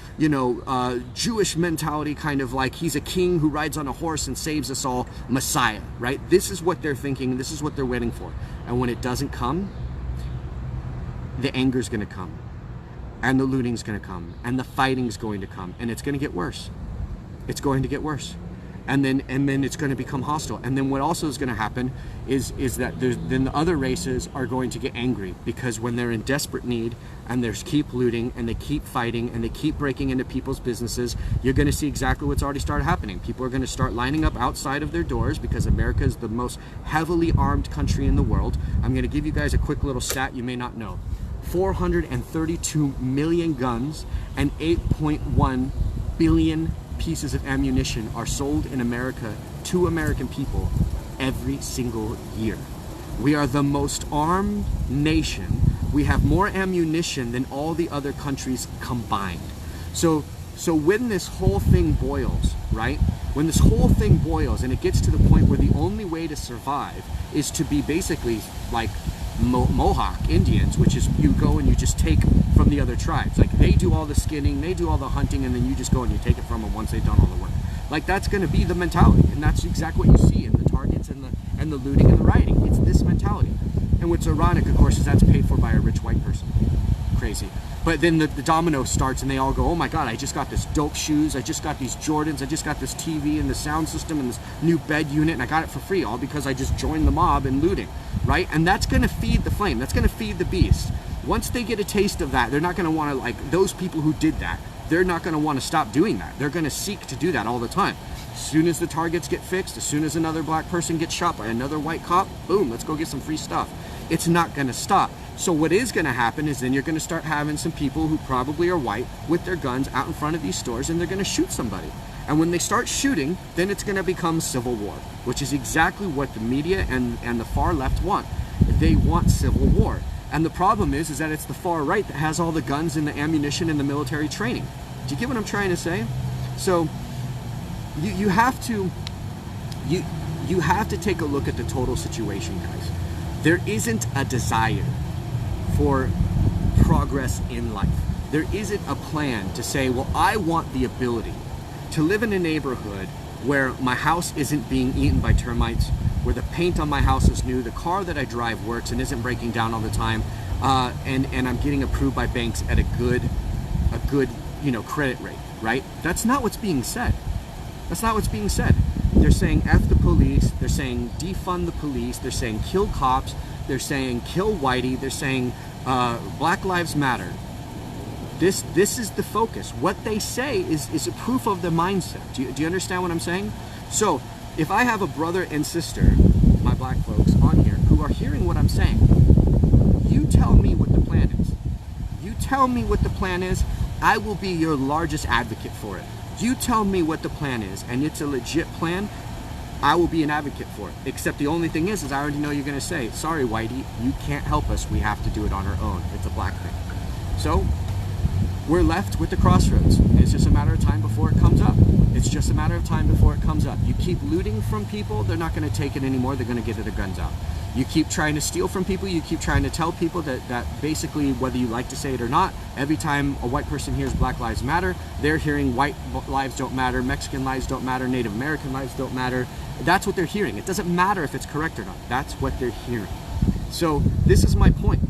S1: Jewish mentality, kind of like he's a king who rides on a horse and saves us all, Messiah, right? This is what they're thinking. This is what they're waiting for. And when it doesn't come, the anger's going to come, and the looting's going to come, and the fighting's going to come, and it's going to get worse. It's going to get worse, and then it's going to become hostile. And then what also is going to happen is that then the other races are going to get angry, because when they're in desperate need and they keep looting and they keep fighting and they keep breaking into people's businesses, you're going to see exactly what's already started happening. People are going to start lining up outside of their doors, because America is the most heavily armed country in the world. I'm going to give you guys a quick little stat you may not know. 432 million guns and 8.1 billion pieces of ammunition are sold in America to American people every single year. We are the most armed nation. We have more ammunition than all the other countries combined. So when this whole thing boils, right? When this whole thing boils and it gets to the point where the only way to survive is to be basically like Mohawk Indians, which is you go and you just take from the other tribes. Like they do all the skinning, they do all the hunting, and then you just go and you take it from them once they've done all the work. Like that's going to be the mentality, and that's exactly what you see in the targets and the looting and the rioting. It's this mentality. And what's ironic, of course, is that's paid for by a rich white person. Crazy. But then the domino starts and they all go, oh my God, I just got this dope shoes, I just got these Jordans, I just got this TV and the sound system and this new bed unit, and I got it for free, all because I just joined the mob in looting, right? And that's going to feed the flame, that's going to feed the beast. Once they get a taste of that, they're not going to want to, like those people who did that, they're not going to want to stop doing that. They're going to seek to do that all the time. As soon as the targets get fixed, as soon as another black person gets shot by another white cop, boom, let's go get some free stuff. It's not going to stop. So what is going to happen is then you're going to start having some people who probably are white with their guns out in front of these stores, and they're going to shoot somebody. And when they start shooting, then it's going to become civil war, which is exactly what the media and the far left want. They want civil war. And the problem is that it's the far right that has all the guns and the ammunition and the military training. Do you get what I'm trying to say? So you have to take a look at the total situation, guys. There isn't a desire for progress in life. There isn't a plan to say, well, I want the ability to live in a neighborhood where my house isn't being eaten by termites, where the paint on my house is new, the car that I drive works and isn't breaking down all the time, and I'm getting approved by banks at a good credit rate, right? That's not what's being said. That's not what's being said. They're saying F the police, they're saying defund the police, they're saying kill cops, they're saying kill whitey, they're saying Black Lives Matter. This is the focus. What they say is a proof of the mindset. Do you understand what I'm saying? So if I have a brother and sister, my black folks on here, who are hearing what I'm saying, you tell me what the plan is. You tell me what the plan is, I will be your largest advocate for it. You tell me what the plan is, and it's a legit plan, I will be an advocate for it. Except the only thing is I already know you're going to say, sorry, Whitey, you can't help us. We have to do it on our own. It's a black thing. So we're left with the crossroads. It's just a matter of time before it comes up. It's just a matter of time before it comes up. You keep looting from people, they're not going to take it anymore. They're going to get their guns out. You keep trying to steal from people. You keep trying to tell people that basically, whether you like to say it or not, every time a white person hears Black Lives Matter, they're hearing white lives don't matter, Mexican lives don't matter, Native American lives don't matter. That's what they're hearing. It doesn't matter if it's correct or not. That's what they're hearing. So this is my point.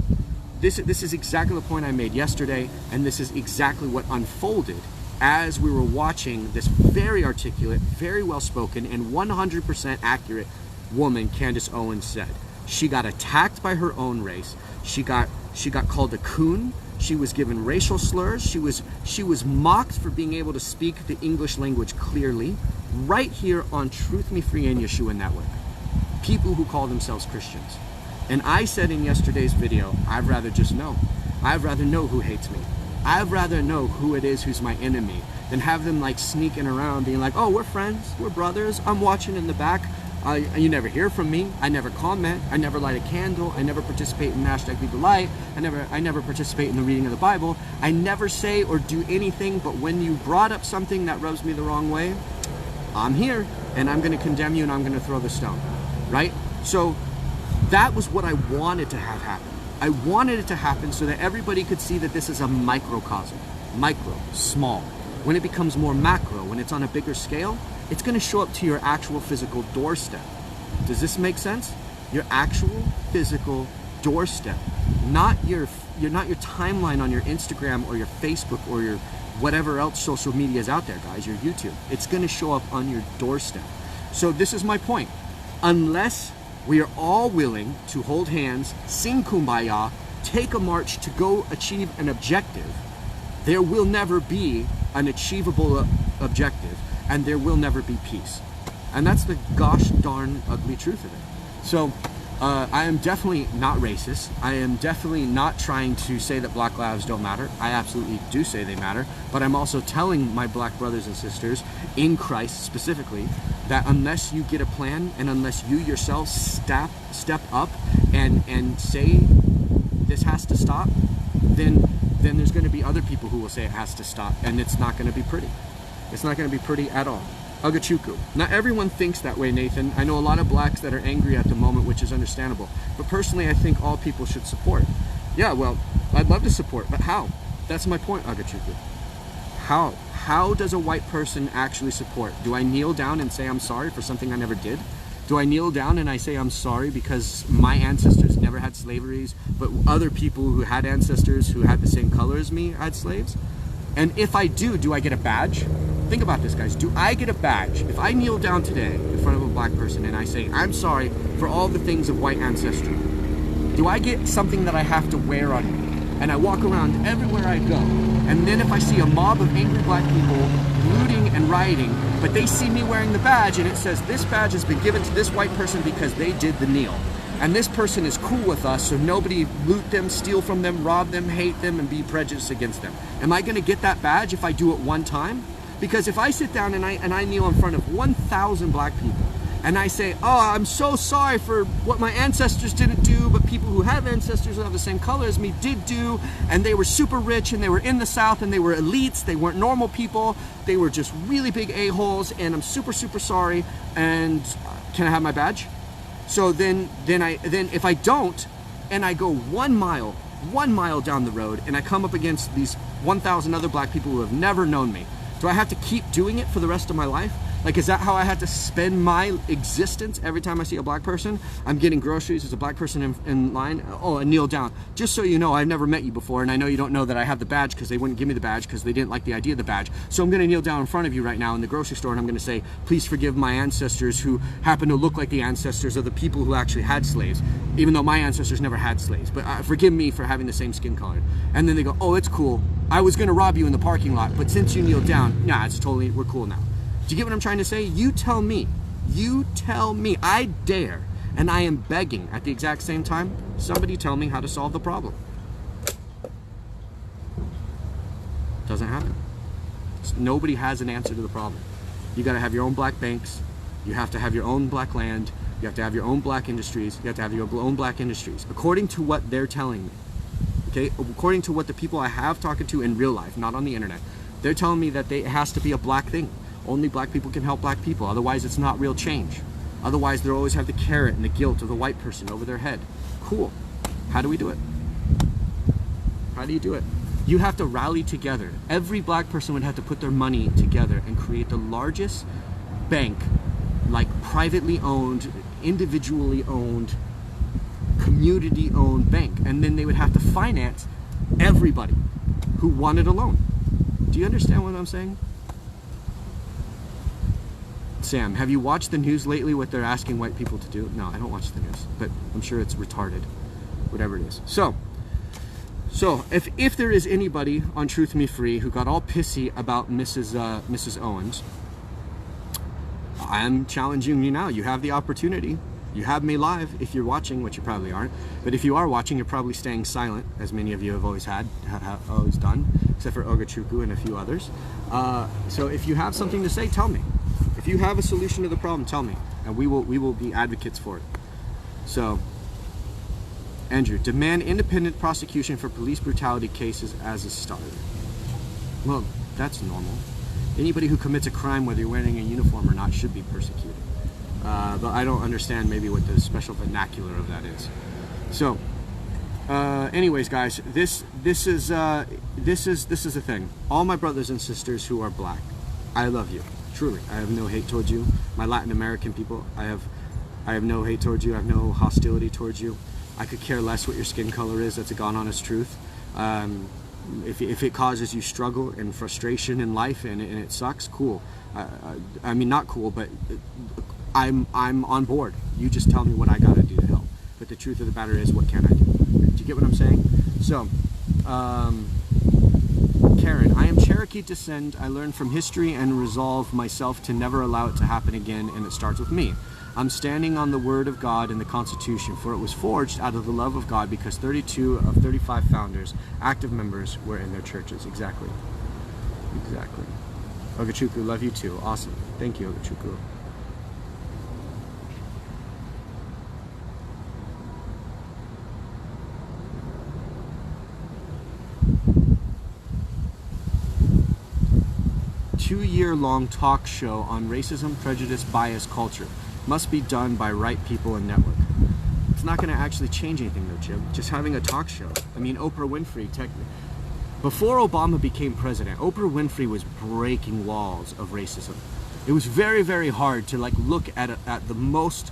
S1: This is exactly the point I made yesterday, and this is exactly what unfolded as we were watching this very articulate, very well-spoken, and 100% accurate woman, Candace Owens, said. She got attacked by her own race. She got called a coon. She was given racial slurs. She was mocked for being able to speak the English language clearly, right here on Truth Me Free and Yeshua Network. People who call themselves Christians. And I said in yesterday's video, I'd rather just know. I'd rather know who hates me. I'd rather know who it is who's my enemy than have them like sneaking around being like, oh, we're friends, we're brothers, I'm watching in the back. You never hear from me. I never comment. I never light a candle. I never participate in hashtag Lead the Light. I never participate in the reading of the Bible. I never say or do anything, but when you brought up something that rubs me the wrong way, I'm here, and I'm going to condemn you, and I'm going to throw the stone, right? So that was what I wanted to have happen. I wanted it to happen so that everybody could see that this is a microcosm. Micro, small. When it becomes more macro, when it's on a bigger scale, it's going to show up to your actual physical doorstep. Does this make sense? Your actual physical doorstep, not your timeline on your Instagram or your Facebook or your whatever else social media is out there, guys, your YouTube. It's going to show up on your doorstep. So this is my point. Unless we are all willing to hold hands, sing Kumbaya, take a march to go achieve an objective, there will never be an achievable objective, and there will never be peace. And that's the gosh darn ugly truth of it. So I am definitely not racist. I am definitely not trying to say that black lives don't matter. I absolutely do say they matter, but I'm also telling my black brothers and sisters in Christ specifically that unless you get a plan and unless you yourself step up and say this has to stop, then there's going to be other people who will say it has to stop, and it's not going to be pretty. It's not going to be pretty at all. Agachuku. Not everyone thinks that way, Nathan. I know a lot of blacks that are angry at the moment, which is understandable. But personally, I think all people should support. Yeah, well, I'd love to support, but how? That's my point, Agachuku. How? How does a white person actually support? Do I kneel down and say I'm sorry for something I never did? Do I kneel down and I say I'm sorry because my ancestors never had slaveries, but other people who had ancestors who had the same color as me had slaves? And if I do I get a badge? Think about this, guys. Do I get a badge? If I kneel down today in front of a black person and I say, I'm sorry for all the things of white ancestry, do I get something that I have to wear on me? And I walk around everywhere I go. And then if I see a mob of angry black people looting and rioting, but they see me wearing the badge and it says, this badge has been given to this white person because they did the kneel. And this person is cool with us, so nobody loot them, steal from them, rob them, hate them, and be prejudiced against them. Am I going to get that badge if I do it one time? Because if I sit down and I kneel in front of 1,000 black people, and I say, oh, I'm so sorry for what my ancestors didn't do, but people who have ancestors who have the same color as me did do, and they were super rich, and they were in the South, and they were elites, they weren't normal people, they were just really big a-holes, and I'm super, super sorry, and can I have my badge? So then if I don't, and I go 1 mile down the road, and I come up against these 1,000 other black people who have never known me, do I have to keep doing it for the rest of my life? Like, is that how I have to spend my existence every time I see a black person? I'm getting groceries, there's a black person in line, oh, I kneel down. Just so you know, I've never met you before, and I know you don't know that I have the badge because they wouldn't give me the badge because they didn't like the idea of the badge. So I'm gonna kneel down in front of you right now in the grocery store, and I'm gonna say, please forgive my ancestors who happen to look like the ancestors of the people who actually had slaves, even though my ancestors never had slaves. But forgive me for having the same skin color. And then they go, oh, it's cool. I was gonna rob you in the parking lot, but since you kneeled down, nah, it's totally, we're cool now. Do you get what I'm trying to say? You tell me. You tell me. I dare, and I am begging at the exact same time, somebody tell me how to solve the problem. Doesn't happen. Nobody has an answer to the problem. You gotta have your own black banks. You have to have your own black land. You have to have your own black industries. You have to have your own black industries, according to what they're telling me. Okay? According to what the people I have talking to in real life, not on the internet, they're telling me that it has to be a black thing. Only black people can help black people. Otherwise, it's not real change. Otherwise, they'll always have the carrot and the guilt of the white person over their head. Cool. How do we do it? How do you do it? You have to rally together. Every black person would have to put their money together and create the largest bank, like privately owned, individually owned, community owned bank. And then they would have to finance everybody who wanted a loan. Do you understand what I'm saying? Sam, have you watched the news lately, what they're asking white people to do? No, I don't watch the news, but I'm sure it's retarded, whatever it is. So if there is anybody on Truth Me Free who got all pissy about Mrs. Owens, I'm challenging you now. You have the opportunity. You have me live if you're watching, which you probably aren't. But if you are watching, you're probably staying silent, as many of you have always always done, except for Ogachuku and a few others. So if you have something to say, tell me. If you have a solution to the problem, tell me, and we will be advocates for it. So, Andrew, demand independent prosecution for police brutality cases as a starter. Well, that's normal. Anybody who commits a crime, whether you're wearing a uniform or not, should be persecuted. But I don't understand maybe what the special vernacular of that is. So, anyways, guys, this is the thing. All my brothers and sisters who are black, I love you. Truly, I have no hate towards you. My Latin American people, I have no hate towards you. I have no hostility towards you. I could care less what your skin color is. That's a God honest truth. If it causes you struggle and frustration in life and it sucks, cool. I mean, not cool, but I'm on board. You just tell me what I gotta do to help. But the truth of the matter is, what can I do? Do you get what I'm saying? So, Karen, I am Cherokee descent. I learned from history and resolve myself to never allow it to happen again, and it starts with me. I'm standing on the word of God and the Constitution, for it was forged out of the love of God because 32 of 35 founders, active members, were in their churches. Exactly. Exactly. Ogachukwu, love you too. Awesome. Thank you, Ogachukwu. Two-year-long talk show on racism, prejudice, bias, culture. Must be done by right people and network. It's not going to actually change anything though, Jim. Just having a talk show. I mean, Oprah Winfrey, before Obama became president, Oprah Winfrey was breaking walls of racism. It was very, very hard to like look at the most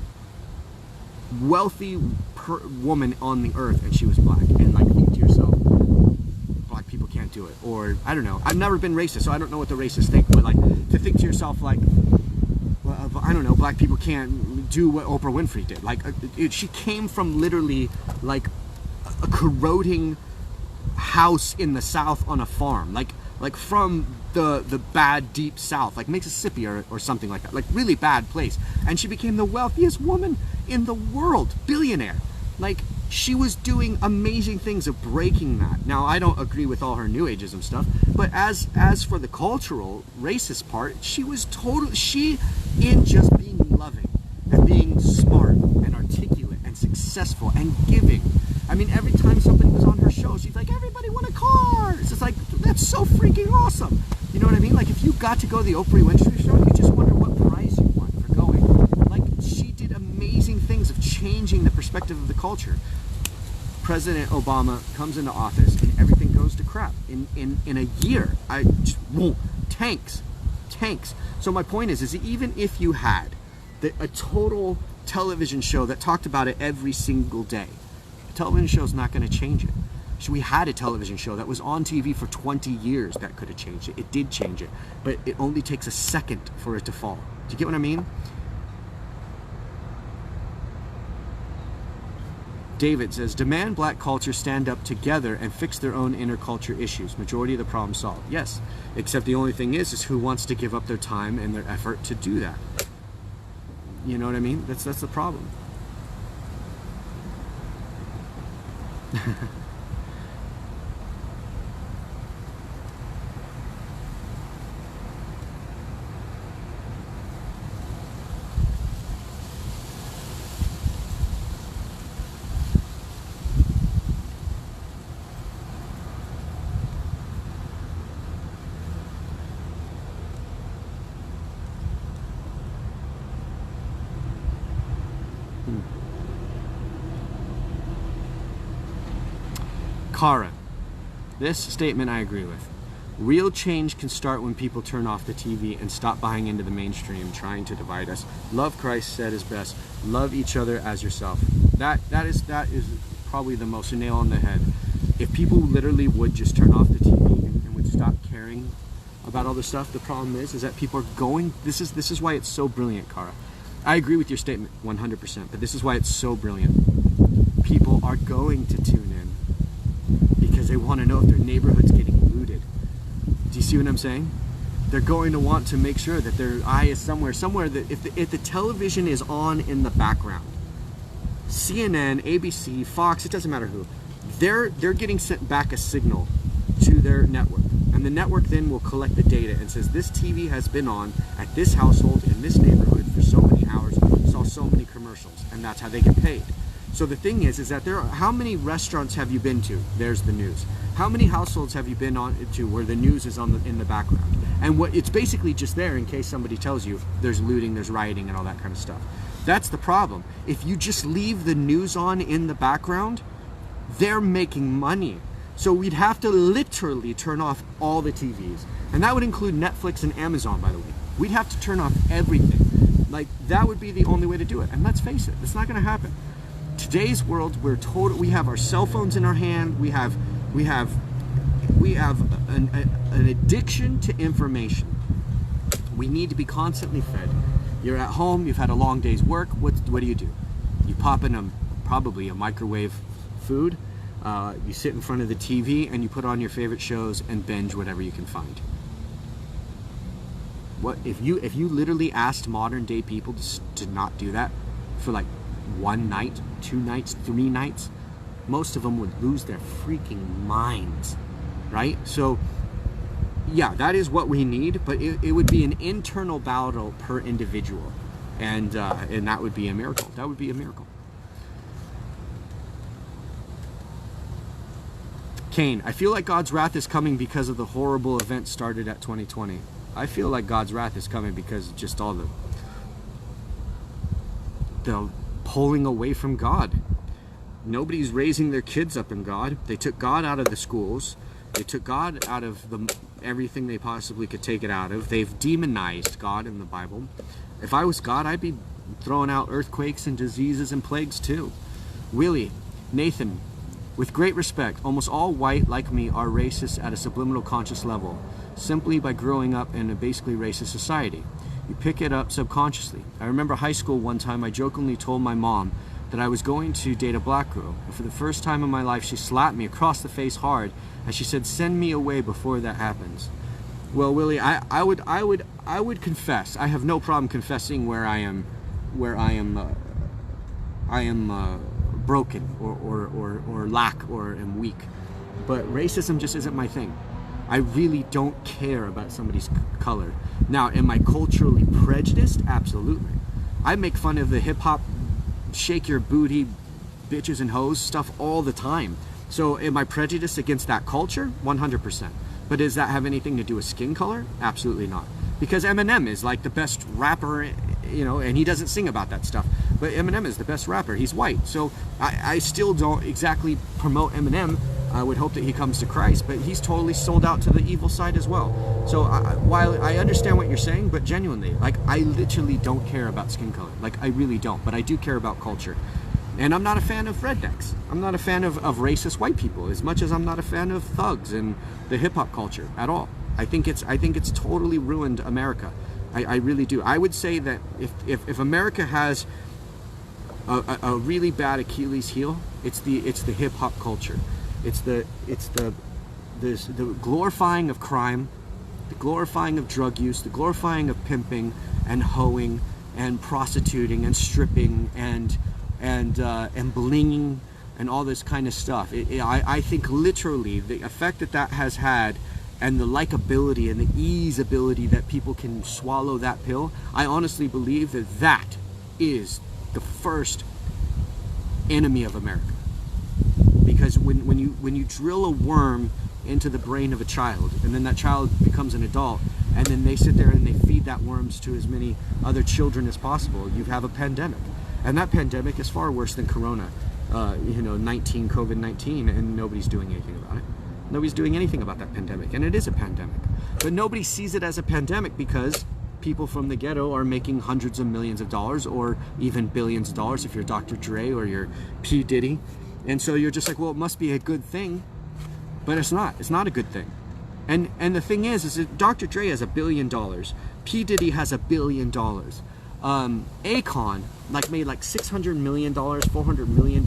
S1: wealthy woman on the earth, and she was black, and like think to yourself, black people can't do it. Or I don't know. I've never been racist, so I don't know what the racists think. But like to think to yourself like, I don't know, black people can't do what Oprah Winfrey did. Like, she came from literally like a corroding house in the South on a farm, like from the bad deep South, like Mississippi or something like that, like really bad place. And she became the wealthiest woman in the world, billionaire. Like, she was doing amazing things of breaking that. Now, I don't agree with all her New Ageism stuff, but as for the cultural racist part, she was in just being loving and being smart and articulate and successful and giving. I mean, every time somebody was on her show, she's like, everybody want a car. It's just like, that's so freaking awesome. You know what I mean? Like, if you got to go to the Oprah Winfrey show, you just wonder what prize you won for going. Like, she did amazing things of changing the perspective of the culture. President Obama comes into office and everything goes to crap. In a year, tanks. So my point is even if you had a total television show that talked about it every single day, a television show is not going to change it. So we had a television show that was on TV for 20 years that could have changed it. It did change it, but it only takes a second for it to fall. Do you get what I mean? David says, demand black culture stand up together and fix their own interculture issues. Majority of the problem solved. Yes, except the only thing is who wants to give up their time and their effort to do that. You know what I mean? That's the problem. Kara, this statement I agree with. Real change can start when people turn off the TV and stop buying into the mainstream trying to divide us. Love Christ said is best. Love each other as yourself. That is probably the most nail on the head. If people literally would just turn off the TV and would stop caring about all this stuff, the problem is that people are going. This is why it's so brilliant, Kara. I agree with your statement 100%, but this is why it's so brilliant. People are going to tune in because they want to know if their neighborhood's getting looted. Do you see what I'm saying? They're going to want to make sure that their eye is somewhere that if the television is on in the background, CNN, ABC, Fox, it doesn't matter who, they're getting sent back a signal to their network, And the network then will collect the data and says, this TV has been on at this household in this neighborhood for so many hours, saw so many commercials, and that's how they get paid. So the thing is that how many restaurants have you been to? There's the news. How many households have you been on to where the news is in the background? And it's basically just there in case somebody tells you there's looting, there's rioting, and all that kind of stuff. That's the problem. If you just leave the news on in the background, they're making money. So we'd have to literally turn off all the TVs. And that would include Netflix and Amazon, by the way. We'd have to turn off everything. Like, that would be the only way to do it. And let's face it, it's not going to happen. Today's world, we have our cell phones in our hand. We have an addiction to information. We need to be constantly fed. You're at home, you've had a long day's work. What do? You pop in probably a microwave food. You sit in front of the TV and you put on your favorite shows and binge whatever you can find. What if you literally asked modern day people to not do that for like 1 night, 2 nights, 3 nights? Most of them would lose their freaking minds, right? So yeah, that is what we need, but it would be an internal battle per individual, and that would be a miracle. That would be a miracle. Kane, I feel like God's wrath is coming because of the horrible event started at 2020. I feel like God's wrath is coming because just all the pulling away from God. Nobody's raising their kids up in God. They took God out of the schools. They took God out of everything they possibly could take it out of. They've demonized God in the Bible. If I was God, I'd be throwing out earthquakes and diseases and plagues too. Willie, Nathan, with great respect, almost all white like me are racist at a subliminal conscious level, simply by growing up in a basically racist society. You pick it up subconsciously. I remember high school one time I jokingly told my mom that I was going to date a black girl, and for the first time in my life she slapped me across the face hard and she said, "Send me away before that happens." Well, Willie, I would confess. I have no problem confessing where I am broken or lack or am weak. But racism just isn't my thing. I really don't care about somebody's color. Now, am I culturally prejudiced? Absolutely. I make fun of the hip hop, shake your booty, bitches and hoes stuff all the time. So am I prejudiced against that culture? 100%. But does that have anything to do with skin color? Absolutely not. Because Eminem is like the best rapper, you know, and he doesn't sing about that stuff. But Eminem is the best rapper. He's white. So I still don't exactly promote Eminem. I would hope that he comes to Christ, but he's totally sold out to the evil side as well. So while I understand what you're saying, but genuinely, like, I literally don't care about skin color. Like, I really don't, but I do care about culture. And I'm not a fan of rednecks. I'm not a fan of racist white people, as much as I'm not a fan of thugs and the hip hop culture at all. I think it's totally ruined America. I really do. I would say that if America has a really bad Achilles heel, it's the hip hop culture. It's the glorifying of crime, the glorifying of drug use, the glorifying of pimping and hoeing and prostituting and stripping and blinging and all this kind of stuff. I think literally the effect that has had, and the likability and the easeability that people can swallow that pill, I honestly believe that is the first enemy of America. Because when you drill a worm into the brain of a child, and then that child becomes an adult, and then they sit there and they feed that worms to as many other children as possible, you have a pandemic. And that pandemic is far worse than Corona, COVID-19, and nobody's doing anything about it. Nobody's doing anything about that pandemic, and it is a pandemic. But nobody sees it as a pandemic because people from the ghetto are making hundreds of millions of dollars, or even billions of dollars if you're Dr. Dre or you're P. Diddy. And so you're just like, well, it must be a good thing. But it's not. It's not a good thing. And the thing is that Dr. Dre has $1 billion. P. Diddy has $1 billion. Akon made like $600 million, $400 million.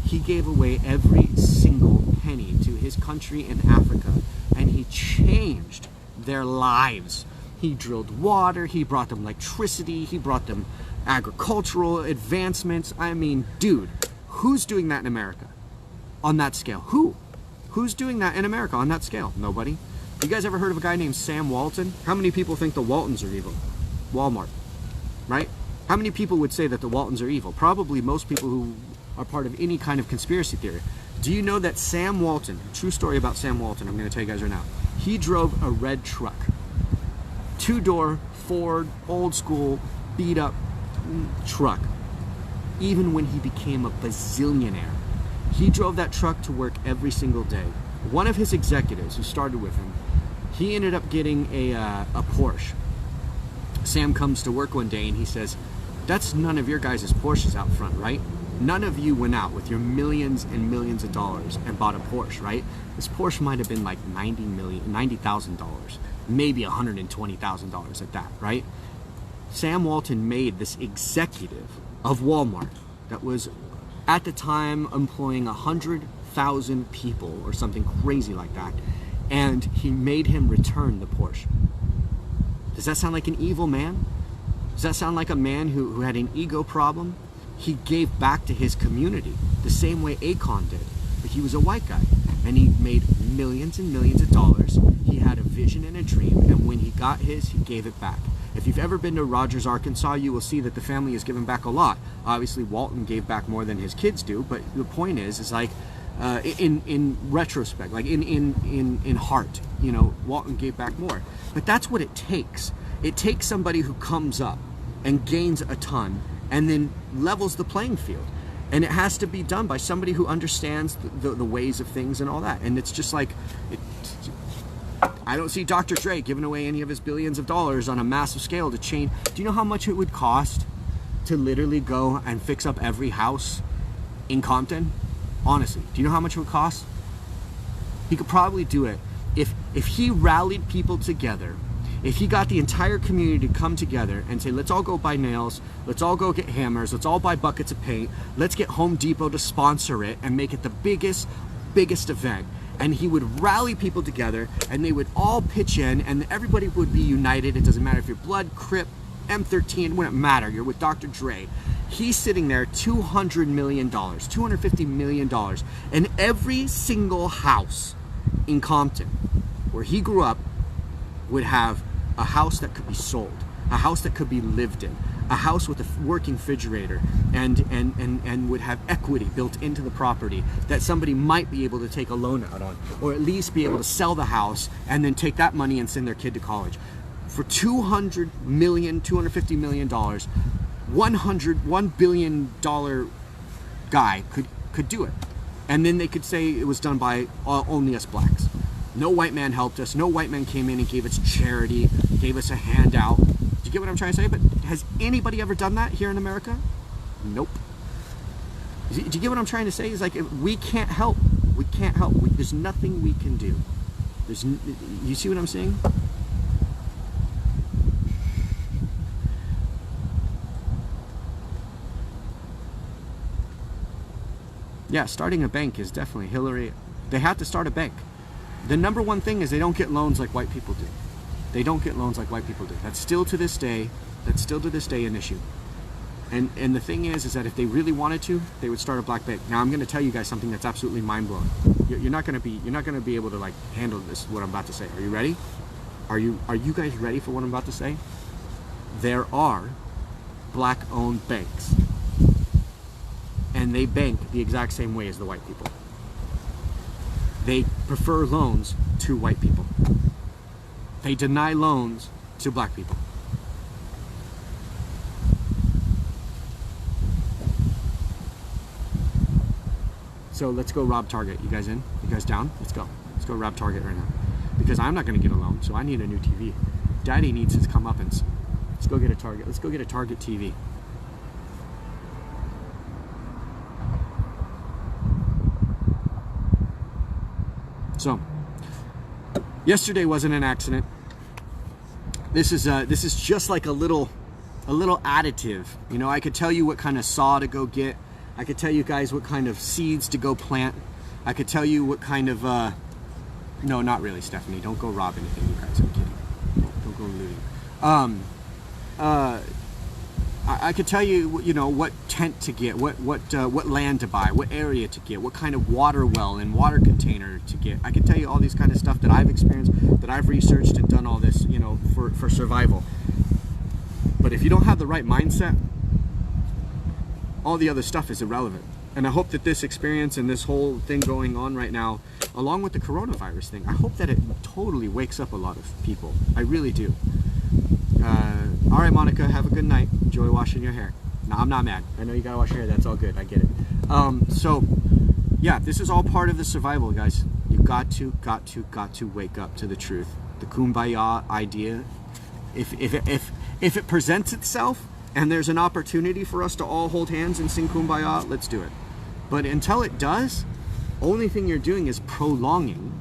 S1: He gave away every single penny to his country in Africa, and he changed their lives. He drilled water, he brought them electricity, he brought them agricultural advancements. I mean, dude, who's doing that in America on that scale? Who's doing that in America on that scale? Nobody. You guys ever heard of a guy named Sam Walton? How many people think the Waltons are evil? Walmart, right? How many people would say that the Waltons are evil? Probably most people who are part of any kind of conspiracy theory. Do you know that Sam Walton, true story about Sam Walton, I'm going to tell you guys right now. He drove a red truck. 2-door, Ford, old school, beat up truck. Even when he became a bazillionaire. He drove that truck to work every single day. One of his executives who started with him, he ended up getting a Porsche. Sam comes to work one day and he says, that's none of your guys' Porsches out front, right? None of you went out with your millions and millions of dollars and bought a Porsche, right? This Porsche might have been like $90,000, maybe $120,000 at that, right? Sam Walton made this executive of Walmart that was at the time employing 100,000 people or something crazy like that, and he made him return the Porsche. Does that sound like an evil man? Does that sound like a man who had an ego problem? He gave back to his community the same way Akon did, but he was a white guy and he made millions and millions of dollars. He had a vision and a dream, and when he got his, he gave it back. If you've ever been to Rogers, Arkansas, you will see that the family has given back a lot. Obviously, Walton gave back more than his kids do, but the point is like, in retrospect, like in heart, you know, Walton gave back more. But that's what it takes. It takes somebody who comes up and gains a ton and then levels the playing field. And it has to be done by somebody who understands the ways of things and all that. And it's just like, I don't see Dr. Dre giving away any of his billions of dollars on a massive scale to change. Do you know how much it would cost to literally go and fix up every house in Compton? Honestly, do you know how much it would cost? He could probably do it if he rallied people together. If he got the entire community to come together and say, let's all go buy nails, let's all go get hammers, let's all buy buckets of paint, let's get Home Depot to sponsor it and make it the biggest event. And he would rally people together and they would all pitch in and everybody would be united. It doesn't matter if you're Blood, Crip, M13, it wouldn't matter. You're with Dr. Dre. He's sitting there, $200 million, $250 million. And every single house in Compton where he grew up would have a house that could be sold, a house that could be lived in, a house with a working refrigerator, and would have equity built into the property that somebody might be able to take a loan out on, or at least be able to sell the house and then take that money and send their kid to college. For $200 million, $250 million, $1 billion guy could do it. And then they could say it was done by only us blacks. No white man helped us. No white man came in and gave us charity, gave us a handout. Do you get what I'm trying to say? But has anybody ever done that here in America? Nope. Do you get what I'm trying to say? It's like, we can't help. We can't help. There's nothing we can do. You see what I'm saying? Yeah, starting a bank is definitely Hillary. They have to start a bank. The number one thing is they don't get loans like white people do. They don't get loans like white people do. That's still to this day an issue. And the thing is that if they really wanted to, they would start a black bank. Now I'm going to tell you guys something that's absolutely mind blowing. You're not going to be able to like handle this. What I'm about to say. Are you ready? Are you guys ready for what I'm about to say? There are black-owned banks, and they bank the exact same way as the white people. They prefer loans to white people. They deny loans to black people. So let's go rob Target. You guys in? You guys down? Let's go. Let's go rob Target right now. Because I'm not going to get a loan, so I need a new TV. Daddy needs his comeuppance. Let's go get a Target. Let's go get a Target TV. So, yesterday wasn't an accident. This is just like a little additive. You know, I could tell you what kind of saw to go get. I could tell you guys what kind of seeds to go plant. I could tell you what kind of no, not really, Stephanie. Don't go rob anything, you guys. I'm kidding. Don't go looting. I could tell you, you know, what tent to get, what land to buy, what area to get, what kind of water well and water container to get. I can tell you all these kind of stuff that I've experienced, that I've researched and done all this, you know, for survival. But if you don't have the right mindset, all the other stuff is irrelevant. And I hope that this experience and this whole thing going on right now, along with the coronavirus thing, I hope that it totally wakes up a lot of people. I really do. All right, Monica, have a good night. Enjoy washing your hair. No, I'm not mad. I know you gotta wash your hair. That's all good. I get it. So, yeah, this is all part of the survival, guys. You got to wake up to the truth. The kumbaya idea. If it presents itself and there's an opportunity for us to all hold hands and sing kumbaya, let's do it. But until it does, only thing you're doing is prolonging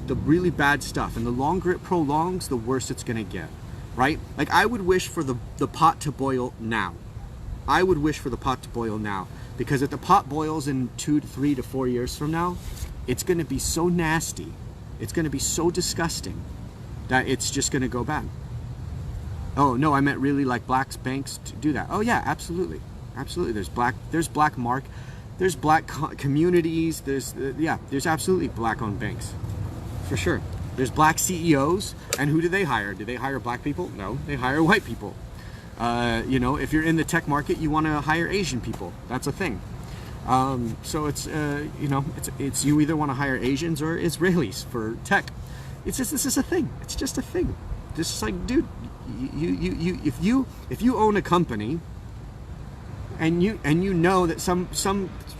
S1: the really bad stuff. And the longer it prolongs, the worse it's gonna get. Right? Like, I would wish for the pot to boil now. I would wish for the pot to boil now. Because if the pot boils in 2 to 3 to 4 years from now, it's going to be so nasty, it's going to be so disgusting, that it's just going to go bad. Oh, no, I meant really like black banks to do that. Oh, yeah, absolutely. Absolutely. There's black communities. There's absolutely black-owned banks. For sure. There's black CEOs, and who do they hire? Do they hire black people? No, they hire white people. You know, if you're in the tech market, you want to hire Asian people. That's a thing. So it's you know, it's you either want to hire Asians or Israelis for tech. It's just, this is a thing. It's just a thing. This is like, dude, if you own a company, and you know that some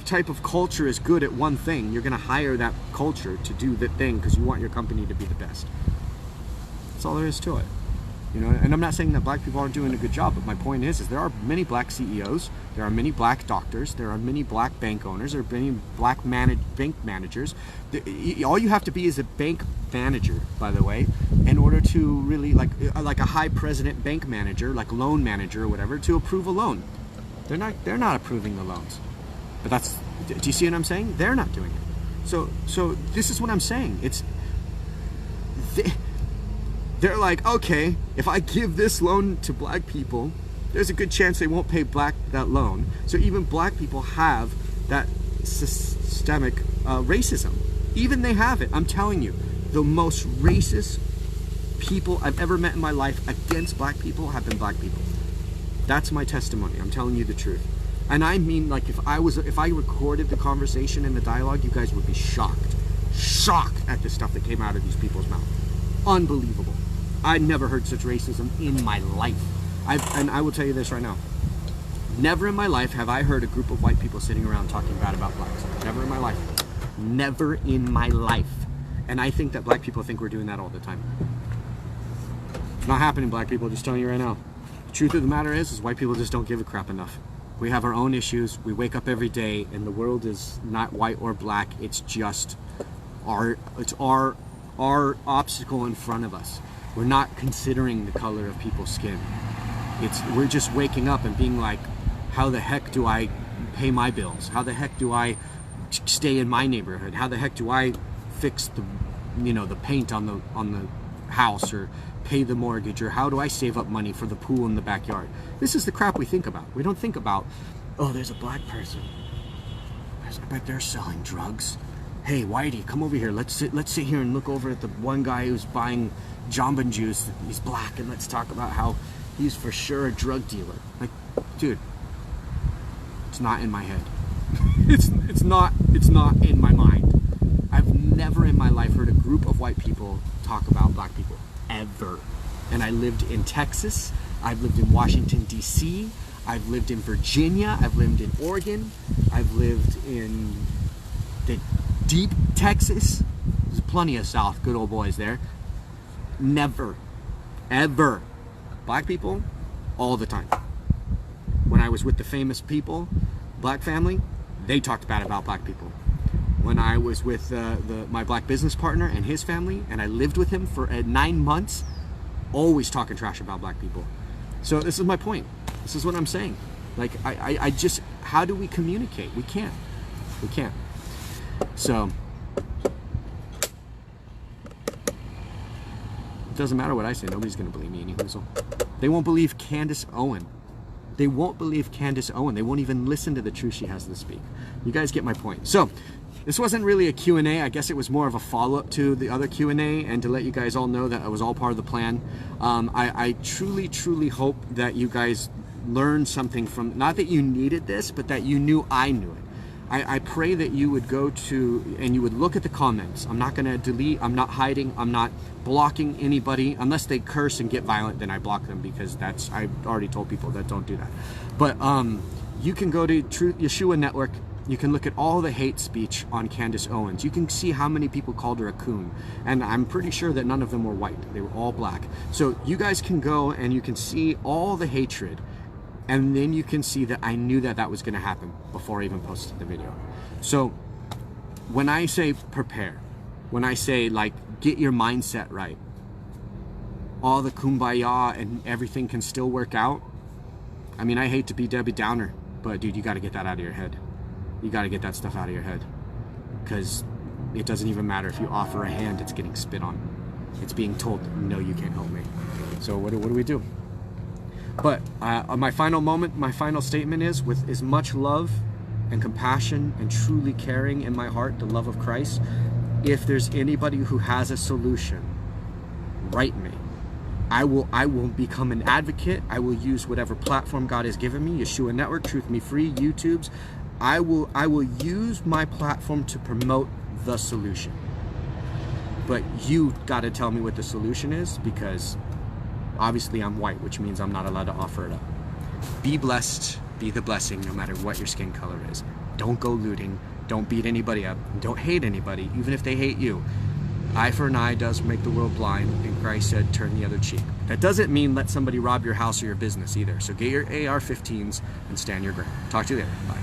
S1: type of culture is good at one thing, you're going to hire that culture to do the thing because you want your company to be the best. That's all there is to it. You know, and I'm not saying that black people aren't doing a good job, but my point is there are many black CEOs, there are many black doctors, there are many black bank owners, there are many black bank managers. All you have to be is a bank manager, by the way, in order to really, like a high president bank manager, like loan manager or whatever, to approve a loan. They're not approving the loans. But do you see what I'm saying? They're not doing it. So this is what I'm saying. They're like, okay, if I give this loan to black people, there's a good chance they won't pay back that loan. So even black people have that systemic racism. Even they have it. I'm telling you, the most racist people I've ever met in my life against black people have been black people. That's my testimony. I'm telling you the truth. And I mean, like, if I recorded the conversation and the dialogue, you guys would be shocked at the stuff that came out of these people's mouth. Unbelievable. I never heard such racism in my life. And I will tell you this right now. Never in my life have I heard a group of white people sitting around talking bad about blacks. Never in my life. Never in my life. And I think that black people think we're doing that all the time. It's not happening, black people. Just telling you right now. The truth of the matter is white people just don't give a crap enough. We have our own issues. We wake up every day, and the world is not white or black. It's just our obstacle in front of us. We're not considering the color of people's skin. We're just waking up and being like, how the heck do I pay my bills? How the heck do I stay in my neighborhood? How the heck do I fix the paint on the house, or pay the mortgage, or how do I save up money for the pool in the backyard? This is the crap we think about. We don't think about, oh, there's a black person. I bet they're selling drugs. Hey, Whitey, come over here. Let's sit here and look over at the one guy who's buying Jamba Juice. He's black, and let's talk about how he's for sure a drug dealer. Like, dude, it's not in my head. it's not in my mind. I've never in my life heard a group of white people talk about black people. Ever. And I lived in Texas, I've lived in Washington, D.C., I've lived in Virginia, I've lived in Oregon, I've lived in the deep Texas. There's plenty of South, good old boys there. Never, ever. Black people, all the time. When I was with the famous people, black family, they talked bad about black people. When I was with my black business partner and his family, and I lived with him for 9 months, always talking trash about black people. So this is my point. This is what I'm saying. Like, I just, how do we communicate? We can't. So, it doesn't matter what I say. Nobody's going to believe me, any hoozle. They won't believe Candace Owen. They won't believe Candace Owen. They won't even listen to the truth she has to speak. You guys get my point. So this wasn't really a Q&A. I guess it was more of a follow-up to the other Q&A and to let you guys all know that it was all part of the plan. I truly, truly hope that you guys learned something from, not that you needed this, but that you knew I knew it. I pray that you would go to and you would look at the comments. I'm not going to delete, I'm not hiding, I'm not blocking anybody. Unless they curse and get violent, then I block them, because that's, I've already told people that don't do that. But you can go to Yeshua Network. You can look at all the hate speech on Candace Owens. You can see how many people called her a coon. And I'm pretty sure that none of them were white. They were all black. So you guys can go and you can see all the hatred. And then you can see that I knew that that was going to happen before I even posted the video. So when I say prepare, when I say like get your mindset right, all the kumbaya and everything can still work out. I mean, I hate to be Debbie Downer, but dude, you got to get that out of your head. You got to get that stuff out of your head, because it doesn't even matter if you offer a hand, it's getting spit on. It's being told, no, you can't help me. So what do we do? But my final moment, my final statement is, with as much love and compassion and truly caring in my heart, the love of Christ, if there's anybody who has a solution, write me. I will become an advocate. I will use whatever platform God has given me, Yeshua Network, Truth Me Free, YouTube's. I will use my platform to promote the solution. But you got to tell me what the solution is, because obviously I'm white, which means I'm not allowed to offer it up. Be blessed, be the blessing, no matter what your skin color is. Don't go looting, don't beat anybody up, don't hate anybody, even if they hate you. Eye for an eye does make the world blind, and Christ said, turn the other cheek. That doesn't mean let somebody rob your house or your business either. So get your AR-15s and stand your ground. Talk to you later. Bye.